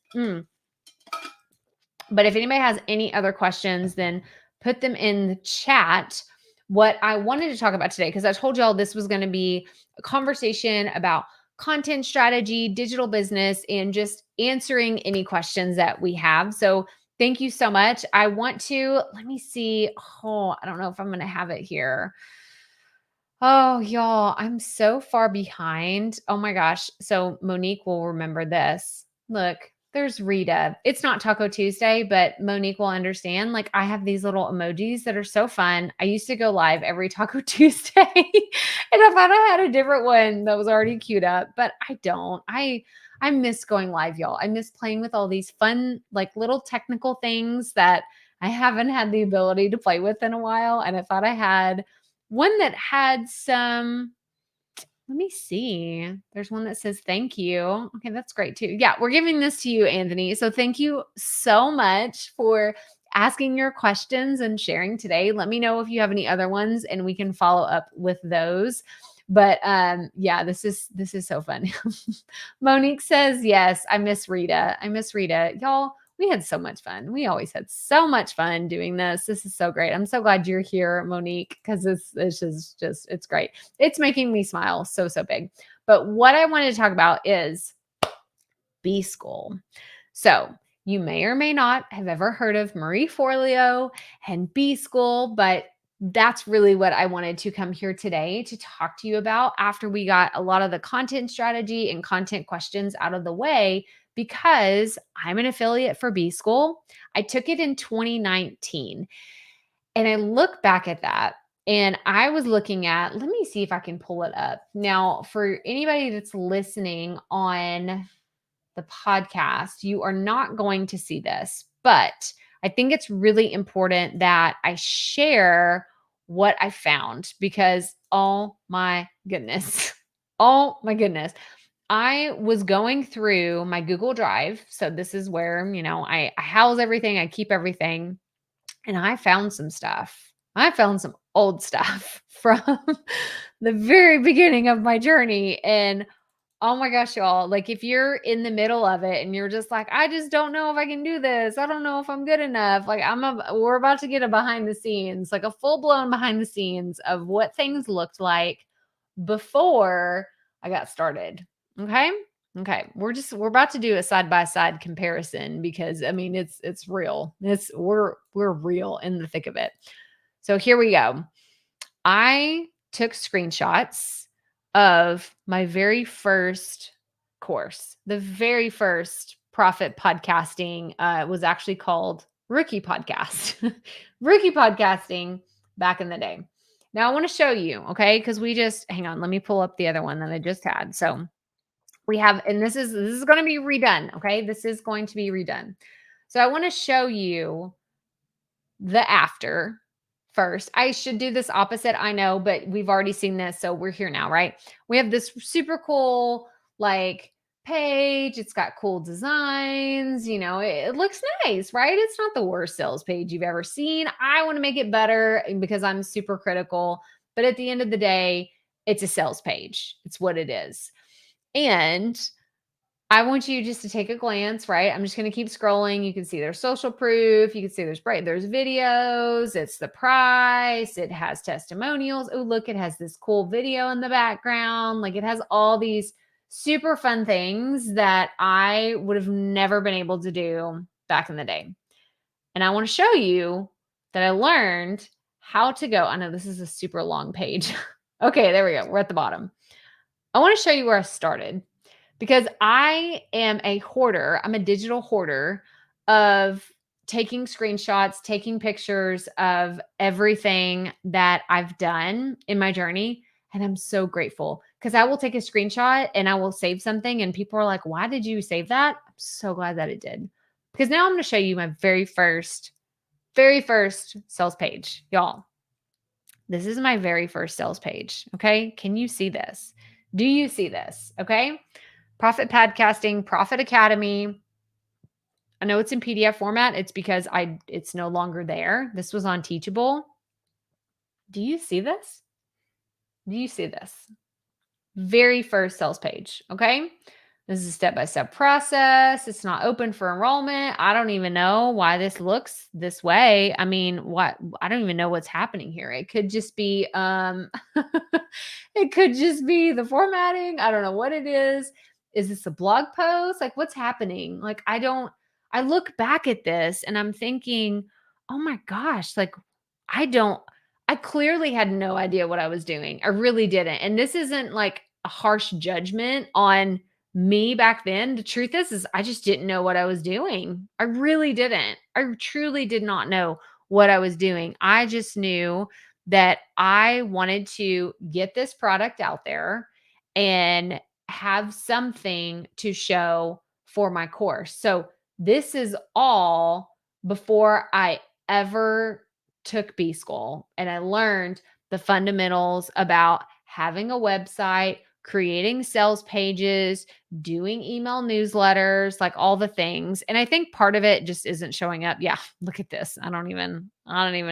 But if anybody has any other questions, then put them in the chat. What I wanted to talk about today, because I told y'all this was going to be a conversation about content strategy, digital business, and just answering any questions that we have. So thank you so much. Let me see. Oh, I don't know if I'm going to have it here. Oh, y'all, I'm so far behind. Oh my gosh. So Monique will remember this. Look, there's Rita. It's not Taco Tuesday, but Monique will understand. Like, I have these little emojis that are so fun. I used to go live every Taco Tuesday, and I thought I had a different one that was already queued up, but I don't. I miss going live, y'all. I miss playing with all these fun, like, little technical things that I haven't had the ability to play with in a while. And I thought I had one that had some. Let me see. There's one that says thank you. Okay, that's great too. Yeah, we're giving this to you, Anthony. So thank you so much for asking your questions and sharing today. Let me know if you have any other ones, and we can follow up with those. But yeah, this is so fun. Monique says, yes, I miss Rita. I miss Rita. Y'all, we had so much fun. We always had so much fun doing this. This is so great. I'm so glad you're here, Monique, because this is just, it's great. It's making me smile so big. But what I wanted to talk about is BSchool. So you may or may not have ever heard of Marie Forleo and BSchool, but that's really what I wanted to come here today to talk to you about after we got a lot of the content strategy and content questions out of the way, because I'm an affiliate for BSchool. I took it in 2019, and I look back at that, and I was looking at, let me see if I can pull it up. Now, for anybody that's listening on the podcast, you are not going to see this, but I think it's really important that I share what I found, because oh my goodness, oh my goodness. I was going through my Google Drive. So this is where, I house everything, I keep everything. And I found some stuff. I found some old stuff from the very beginning of my journey. And oh my gosh, y'all, like, if you're in the middle of it and you're just like, I just don't know if I can do this. I don't know if I'm good enough. Like, we're about to get a behind the scenes, like a full blown behind the scenes of what things looked like before I got started. Okay. Okay. We're about to do a side by side comparison, because I mean, it's real. We're real in the thick of it. So here we go. I took screenshots of my very first course. The very first profit podcasting was actually called Rookie Podcast. Rookie Podcasting back in the day. Now I want to show you, okay? Because hang on, let me pull up the other one that I just had. So we have, and this is going to be redone, okay? This is going to be redone. So I want to show you the after first. I should do this opposite, I know, but we've already seen this, so we're here now, right? We have this super cool, like, page. It's got cool designs, it looks nice, right? It's not the worst sales page you've ever seen. I want to make it better because I'm super critical, But at the end of the day, it's a sales page. It's what it is. And I want you just to take a glance, right? I'm just going to keep scrolling. You can see there's social proof. You can see there's videos. It's the price. It has testimonials. Oh, look, it has this cool video in the background. Like it has all these super fun things that I would have never been able to do back in the day. And I want to show you that I learned how to go. I know this is a super long page. Okay, there we go. We're at the bottom. I want to show you where I started because I am a hoarder. I'm a digital hoarder of taking screenshots, taking pictures of everything that I've done in my journey. And I'm so grateful because I will take a screenshot and I will save something. And people are like, why did you save that? I'm so glad that it did. Because now I'm going to show you my very first sales page. Y'all, this is my very first sales page. Okay. Can you see this? Do you see this? Okay. Profit Podcasting, Profit Academy. I know it's in PDF format. It's because it's no longer there. This was on Teachable. Do you see this? Do you see this? Very first sales page. Okay. This is a step-by-step process. It's not open for enrollment. I don't even know why this looks this way. I mean, I don't even know what's happening here. It could just be it could just be the formatting. I don't know what it is. Is this a blog post? Like what's happening? Like I look back at this and I'm thinking, "Oh my gosh, like I clearly had no idea what I was doing. I really didn't." And this isn't like a harsh judgment on me back then. The truth is I just didn't know what I was doing. I really didn't. I truly did not know what I was doing. I just knew that I wanted to get this product out there and have something to show for my course. So this is all before I ever took BSchool and I learned the fundamentals about having a website, creating sales pages, doing email newsletters, like all the things. And I think part of it just isn't showing up. Yeah, look at this. I don't even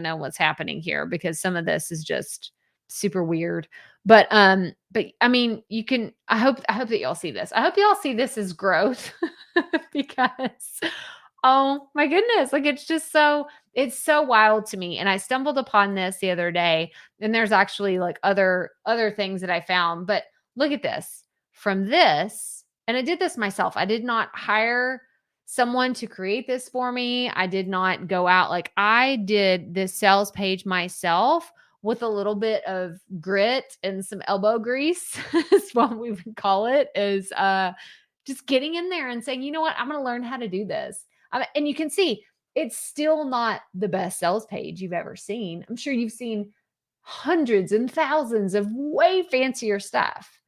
know what's happening here because some of this is just super weird. But I mean, I hope that y'all see this. I hope y'all see this as growth because oh my goodness, like it's so wild to me. And I stumbled upon this the other day and there's actually like other things that I found, but look at this. From this, and I did this myself. I did not hire someone to create this for me. I did not go out. Like I did this sales page myself with a little bit of grit and some elbow grease is what we would call it, is just getting in there and saying, you know what, I'm going to learn how to do this. And you can see it's still not the best sales page you've ever seen. I'm sure you've seen hundreds and thousands of way fancier stuff.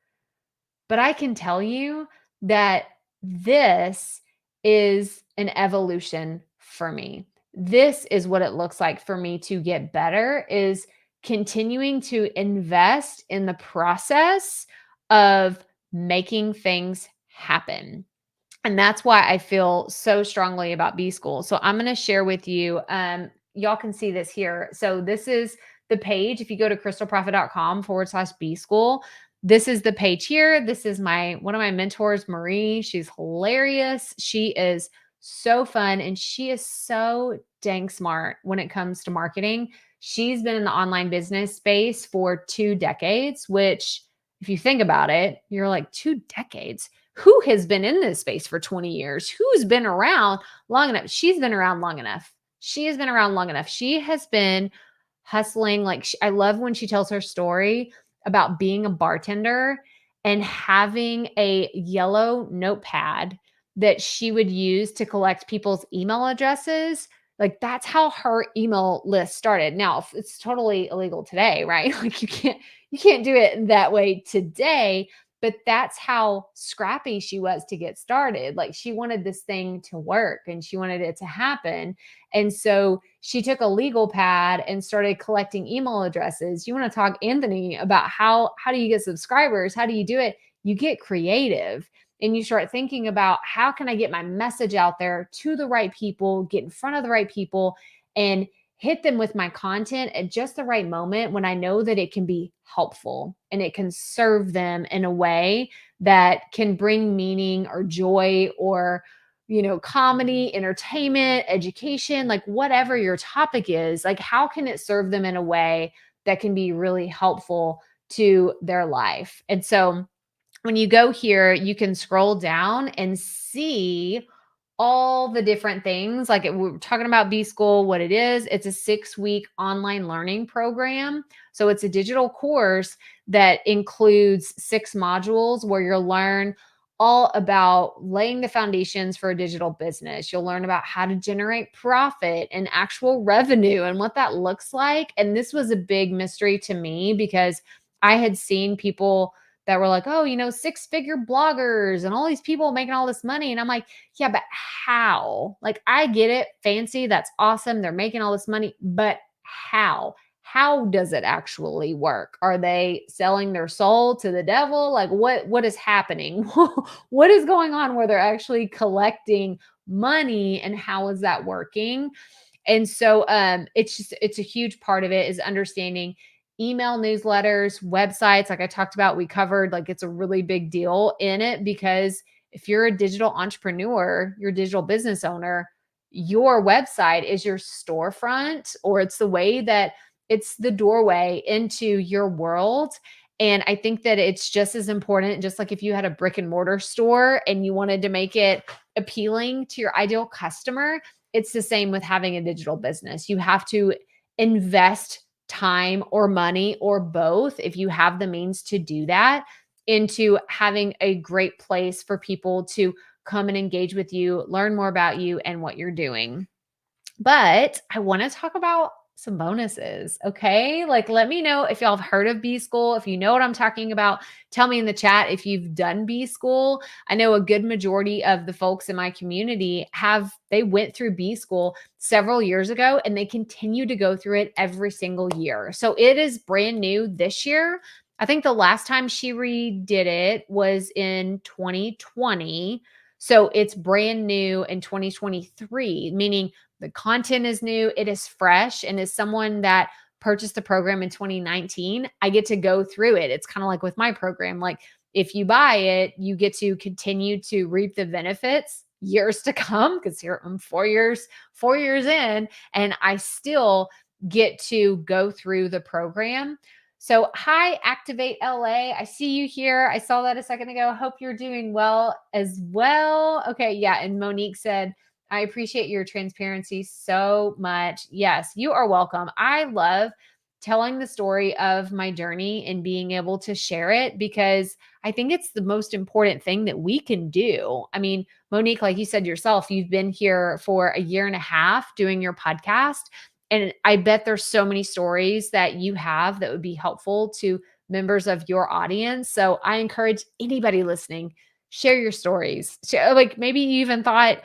But I can tell you that this is an evolution for me. This is what it looks like for me to get better, is continuing to invest in the process of making things happen. And that's why I feel so strongly about BSchool. So I'm going to share with you, y'all can see this here. So this is the page. If you go to crystalprofit.com/BSchool, this is the page here. This is one of my mentors, Marie. She's hilarious. She is so fun and she is so dang smart when it comes to marketing. She's been in the online business space for 2 decades, which if you think about it, you're like 2 decades. Who has been in this space for 20 years? Who's been around long enough? She's been around long enough. She has been around long enough. She has been hustling. Like I love when she tells her story about being a bartender and having a yellow notepad that she would use to collect people's email addresses. Like that's how her email list started. Now it's totally illegal today, right? Like you can't do it that way today, but that's how scrappy she was to get started. Like she wanted this thing to work and she wanted it to happen. And so she took a legal pad and started collecting email addresses. You want to talk, Anthony, about how do you get subscribers? How do you do it? You get creative and you start thinking about how can I get my message out there to the right people, get in front of the right people, and hit them with my content at just the right moment when I know that it can be helpful and it can serve them in a way that can bring meaning or joy or comedy, entertainment, education, like whatever your topic is, like how can it serve them in a way that can be really helpful to their life? And so when you go here, you can scroll down and see all the different things. Like we were talking about BSchool, what it is. It's a 6-week online learning program. So it's a digital course that includes 6 modules where you'll learn all about laying the foundations for a digital business. You'll learn about how to generate profit and actual revenue and what that looks like. And this was a big mystery to me because I had seen people that were like, oh, 6-figure bloggers and all these people making all this money. And I'm like, yeah, but how? Like, I get it. Fancy. That's awesome. They're making all this money. But how? How does it actually work? Are they selling their soul to the devil? Like what is happening? What is going on where they're actually collecting money and how is that working? And so it's a huge part of it is understanding email newsletters, websites, like I talked about, we covered, like it's a really big deal in it because if you're a digital entrepreneur, you're a digital business owner, your website is your storefront or it's the way that it's the doorway into your world. And I think that it's just as important, just like if you had a brick and mortar store and you wanted to make it appealing to your ideal customer, it's the same with having a digital business. You have to invest time or money or both, if you have the means to do that, into having a great place for people to come and engage with you, learn more about you and what you're doing. But I want to talk about some bonuses. Okay. Like, let me know if y'all have heard of B School. If you know what I'm talking about, tell me in the chat if you've done B School. I know a good majority of the folks in my community they went through B School several years ago and they continue to go through it every single year. So it is brand new this year. I think the last time she redid it was in 2020. So it's brand new in 2023, meaning the content is new, it is fresh. And as someone that purchased the program in 2019, I get to go through it. It's kind of like with my program. Like if you buy it, you get to continue to reap the benefits years to come because here I'm 4 years in, and I still get to go through the program. So, hi, Activate LA. I see you here. I saw that a second ago. Hope you're doing well as well. Okay. Yeah. And Monique said, I appreciate your transparency so much. Yes, you are welcome. I love telling the story of my journey and being able to share it because I think it's the most important thing that we can do. I mean, Monique, like you said yourself, you've been here for a year and a half doing your podcast. And I bet there's so many stories that you have that would be helpful to members of your audience. So I encourage anybody listening, share your stories. Like maybe you even thought,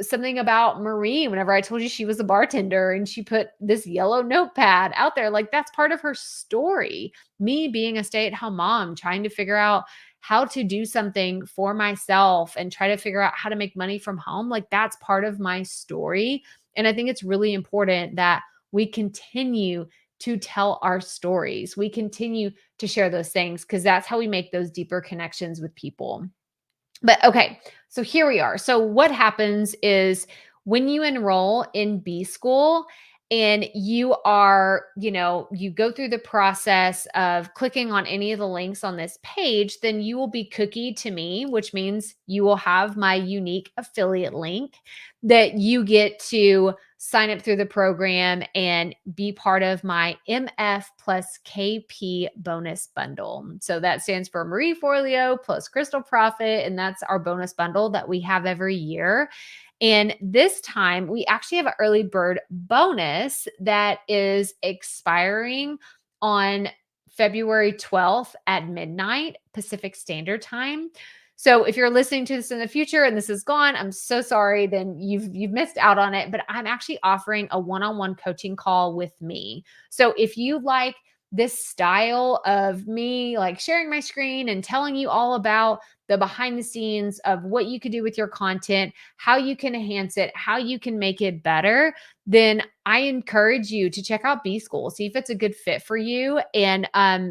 something about Marie whenever I told you she was a bartender and she put this yellow notepad out there. Like that's part of her story. Me being a stay-at-home mom, trying to figure out how to do something for myself and try to figure out how to make money from home. Like that's part of my story. And I think it's really important that we continue to tell our stories. We continue to share those things because that's how we make those deeper connections with people. But okay, so here we are. So what happens is when you enroll in B School and you are, you go through the process of clicking on any of the links on this page, then you will be cookied to me, which means you will have my unique affiliate link that you get to sign up through the program and be part of my MF plus KP bonus bundle. So that stands for Marie Forleo plus Crystal Profit. And that's our bonus bundle that we have every year. And this time we actually have an early bird bonus that is expiring on February 12th at midnight Pacific Standard Time. So if you're listening to this in the future and this is gone, I'm so sorry, then you've missed out on it, but I'm actually offering a one-on-one coaching call with me. So if you like this style of me like sharing my screen and telling you all about the behind the scenes of what you could do with your content, how you can enhance it, how you can make it better, then I encourage you to check out BSchool, see if it's a good fit for you. And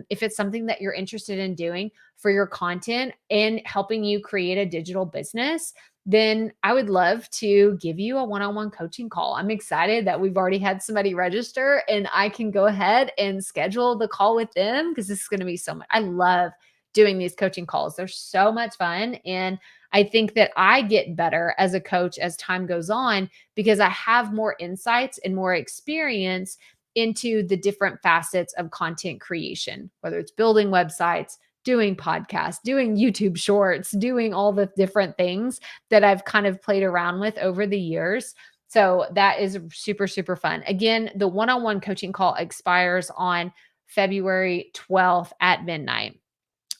if it's something that you're interested in doing for your content and helping you create a digital business, then I would love to give you a one-on-one coaching call. I'm excited that we've already had somebody register and I can go ahead and schedule the call with them because this is going to be so much. I love doing these coaching calls. They're so much fun. And I think that I get better as a coach as time goes on because I have more insights and more experience into the different facets of content creation, whether it's building websites, doing podcasts, doing YouTube shorts, doing all the different things that I've kind of played around with over the years. So that is super, super fun. Again, the one-on-one coaching call expires on February 12th at midnight.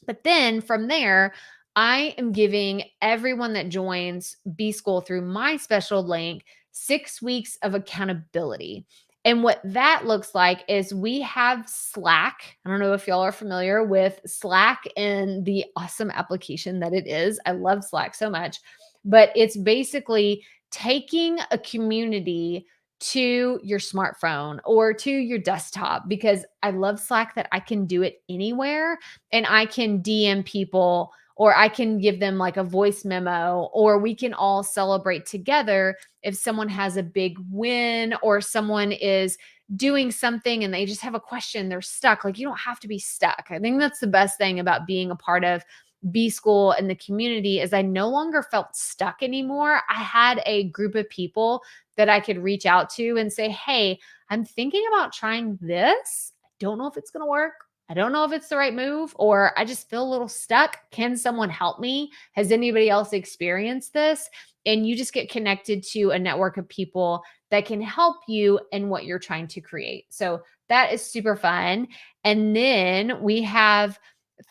But then from there, I am giving everyone that joins BSchool through my special link 6 weeks of accountability. And what that looks like is we have Slack. I don't know if y'all are familiar with Slack and the awesome application that it is. I love Slack so much, but it's basically taking a community to your smartphone or to your desktop because I love Slack that I can do it anywhere and I can DM people or I can give them like a voice memo or we can all celebrate together if someone has a big win or someone is doing something and they just have a question, they're stuck. Like you don't have to be stuck. I think that's the best thing about being a part of BSchool and the community is I no longer felt stuck anymore. I had a group of people that I could reach out to and say, "Hey, I'm thinking about trying this. I don't know if it's going to work. I don't know if it's the right move, or I just feel a little stuck. Can someone help me? Has anybody else experienced this?" And you just get connected to a network of people that can help you in what you're trying to create. So that is super fun. And then we have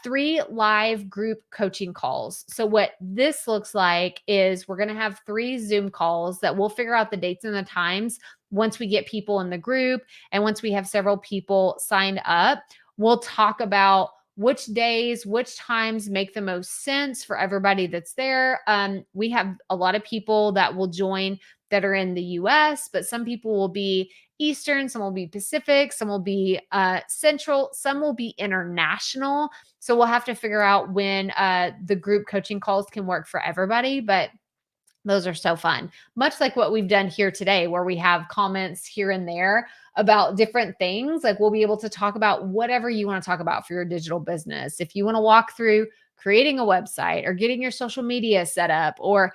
3 live group coaching calls. So, what this looks like is we're going to have 3 Zoom calls that we'll figure out the dates and the times once we get people in the group. And once we have several people signed up, we'll talk about which days, which times make the most sense for everybody that's there. We have a lot of people that will join that are in the US, but some people will be Eastern, some will be Pacific, some will be Central, some will be international. So we'll have to figure out when the group coaching calls can work for everybody. But those are so fun. Much like what we've done here today, where we have comments here and there about different things. Like we'll be able to talk about whatever you want to talk about for your digital business. If you want to walk through creating a website or getting your social media set up or,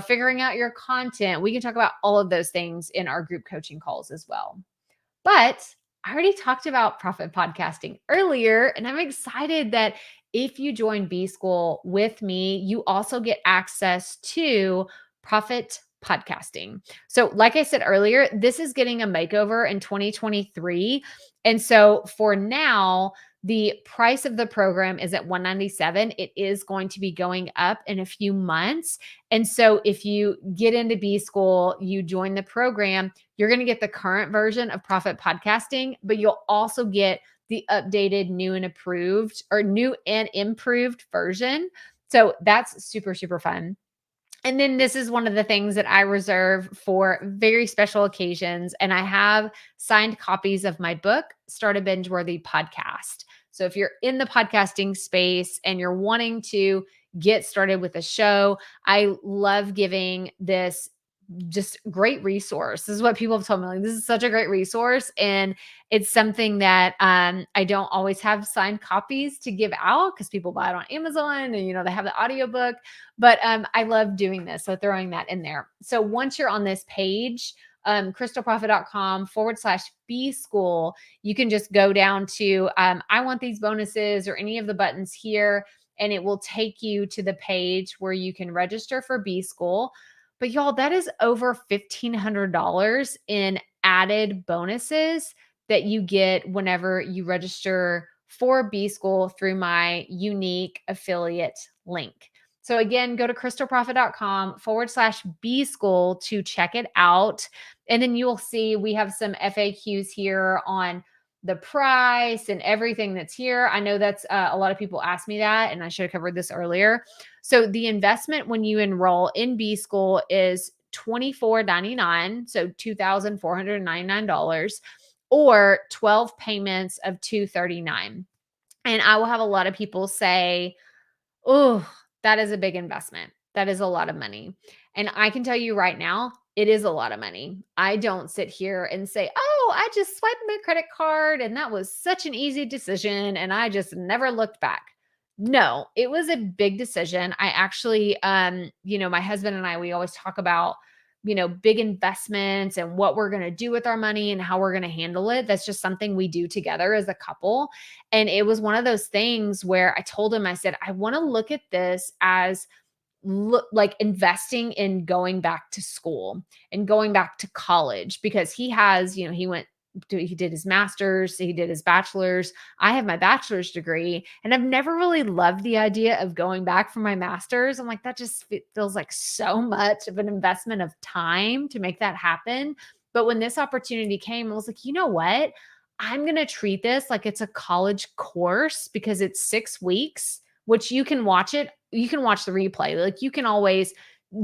figuring out your content, we can talk about all of those things in our group coaching calls as well. But I already talked about profit podcasting earlier, and I'm excited that if you join BSchool with me, you also get access to profit podcasting. So, like I said earlier, this is getting a makeover in 2023. And so, for now, the price of the program is at $197. It is going to be going up in a few months. And so, if you get into BSchool, you join the program, you're going to get the current version of Profit Podcasting, but you'll also get the updated new and improved version. So that's super, super fun. And then this is one of the things that I reserve for very special occasions. And I have signed copies of my book, Start a Binge Worthy Podcast. So if you're in the podcasting space and you're wanting to get started with a show, I love giving this just great resource. This is what people have told me. Like, this is such a great resource. And it's something that I don't always have signed copies to give out because people buy it on Amazon and, they have the audiobook. But I love doing this. So throwing that in there. So once you're on this page, crystalprofit.com/BSchool, you can just go down to I want these bonuses or any of the buttons here. And it will take you to the page where you can register for BSchool. But y'all, that is over $1,500 in added bonuses that you get whenever you register for BSchool through my unique affiliate link. So again, go to crystalprofit.com/BSchool to check it out. And then you will see we have some FAQs here on the price and everything that's here. I know that's a lot of people ask me that, and I should have covered this earlier. So the investment when you enroll in B School is $24.99, so $2,499, or 12 payments of $239. And I will have a lot of people say, oh, that is a big investment. That is a lot of money. And I can tell you right now, it is a lot of money. I don't sit here and say, oh, I just swiped my credit card and that was such an easy decision and I just never looked back. No, it was a big decision. I actually, my husband and I, we always talk about, big investments and what we're going to do with our money and how we're going to handle it. That's just something we do together as a couple. And it was one of those things where I told him, I said, I want to look at this as like investing in going back to school and going back to college, because he has, he did his master's, he did his bachelor's. I have my bachelor's degree, and I've never really loved the idea of going back for my master's. I'm like, that just feels like so much of an investment of time to make that happen. But when this opportunity came, I was like, you know what? I'm going to treat this like it's a college course, because it's 6 weeks, which you can watch it. You can watch the replay. Like, you can always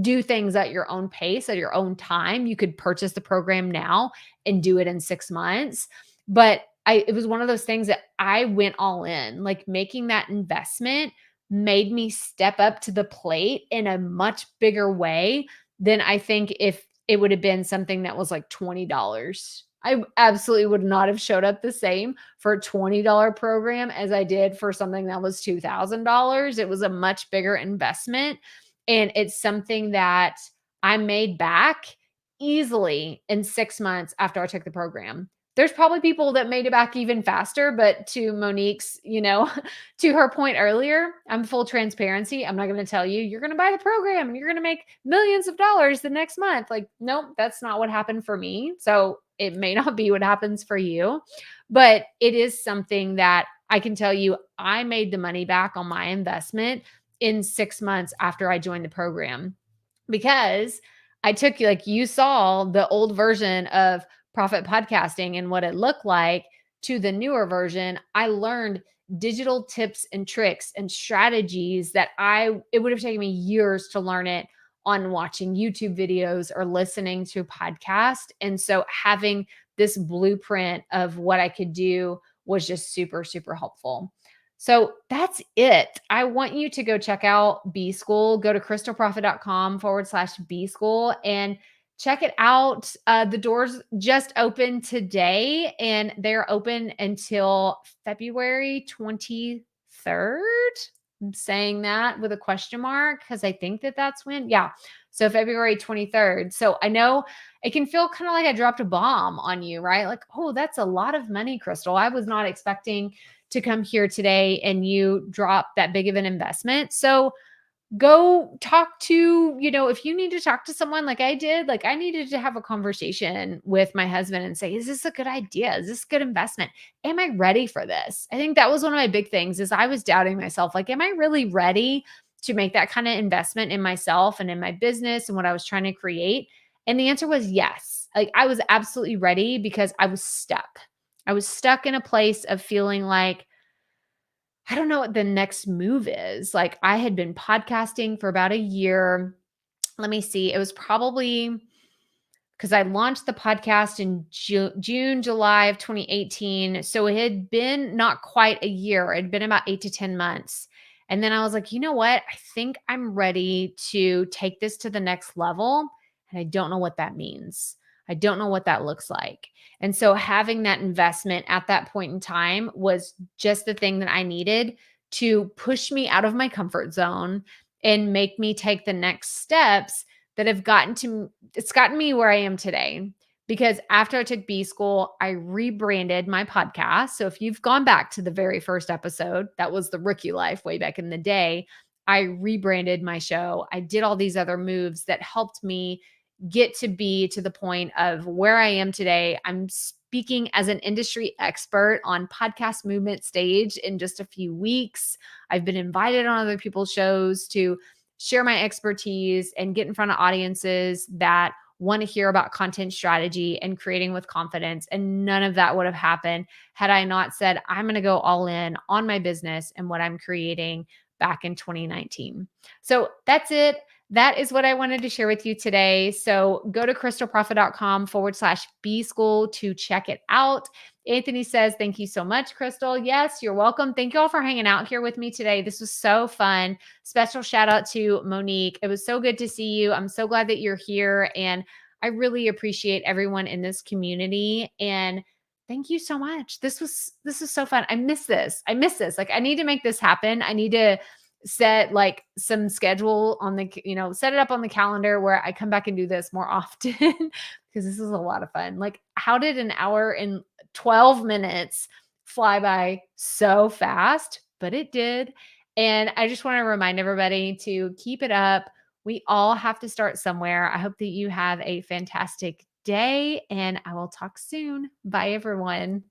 do things at your own pace, at your own time. You could purchase the program now and do it in 6 months. But it was one of those things that I went all in. Like, making that investment made me step up to the plate in a much bigger way than I think if it would have been something that was like $20. I absolutely would not have showed up the same for a $20 program as I did for something that was $2,000. It was a much bigger investment. And it's something that I made back easily in 6 months after I took the program. There's probably people that made it back even faster, but to Monique's, to her point earlier, I'm full transparency. I'm not going to tell you, you're going to buy the program and you're going to make millions of dollars the next month. Like, nope, that's not what happened for me. So it may not be what happens for you, but it is something that I can tell you, I made the money back on my investment in 6 months after I joined the program, because I took, like you saw, the old version of profit podcasting and what it looked like to the newer version. I learned digital tips and tricks and strategies that it would have taken me years to learn it on watching YouTube videos or listening to a podcast. And so having this blueprint of what I could do was just super, super helpful. So that's it. I want you to go check out B School. Go to crystalprofit.com/B School and check it out. The doors just opened today, and they're open until February 23rd. I'm saying that with a question mark because I think that that's when. Yeah. So February 23rd. So I know it can feel kind of like I dropped a bomb on you, right? Like, oh, that's a lot of money, Crystal. I was not expecting to come here today and you drop that big of an investment. So go talk to, if you need to talk to someone like I did, like I needed to have a conversation with my husband and say, is this a good idea? Is this a good investment? Am I ready for this? I think that was one of my big things is I was doubting myself. Like, am I really ready to make that kind of investment in myself and in my business and what I was trying to create? And the answer was yes. Like, I was absolutely ready because I was stuck. I was stuck in a place of feeling like, I don't know what the next move is. Like, I had been podcasting for about a year. Let me see. It was probably because I launched the podcast in June, July of 2018. So it had been not quite a year. It had been about 8 to 10 months. And then I was like, you know what? I think I'm ready to take this to the next level. And I don't know what that means. I don't know what that looks like. And so having that investment at that point in time was just the thing that I needed to push me out of my comfort zone and make me take the next steps that have gotten me where I am today. Because after I took B School, I rebranded my podcast. So if you've gone back to the very first episode, that was the Rookie Life way back in the day, I rebranded my show. I did all these other moves that helped me get to be to the point of where I am today. I'm speaking as an industry expert on Podcast Movement Stage in just a few weeks. I've been invited on other people's shows to share my expertise and get in front of audiences that want to hear about content strategy and creating with confidence. And none of that would have happened had I not said, I'm going to go all in on my business and what I'm creating back in 2019. So that's it. That is what I wanted to share with you today. So go to crystalprofit.com/BSchool to check it out. Anthony says, thank you so much, Crystal. Yes, you're welcome. Thank you all for hanging out here with me today. This was so fun. Special shout out to Monique. It was so good to see you. I'm so glad that you're here. And I really appreciate everyone in this community. And thank you so much. This is so fun. I miss this. I miss this. Like I need to make this happen. I need to set like some schedule on the, set it up on the calendar where I come back and do this more often because this is a lot of fun. Like how did an hour and 12 minutes fly by so fast? But it did. And I just want to remind everybody to keep it up. We all have to start somewhere. I hope that you have a fantastic day and I will talk soon. Bye everyone.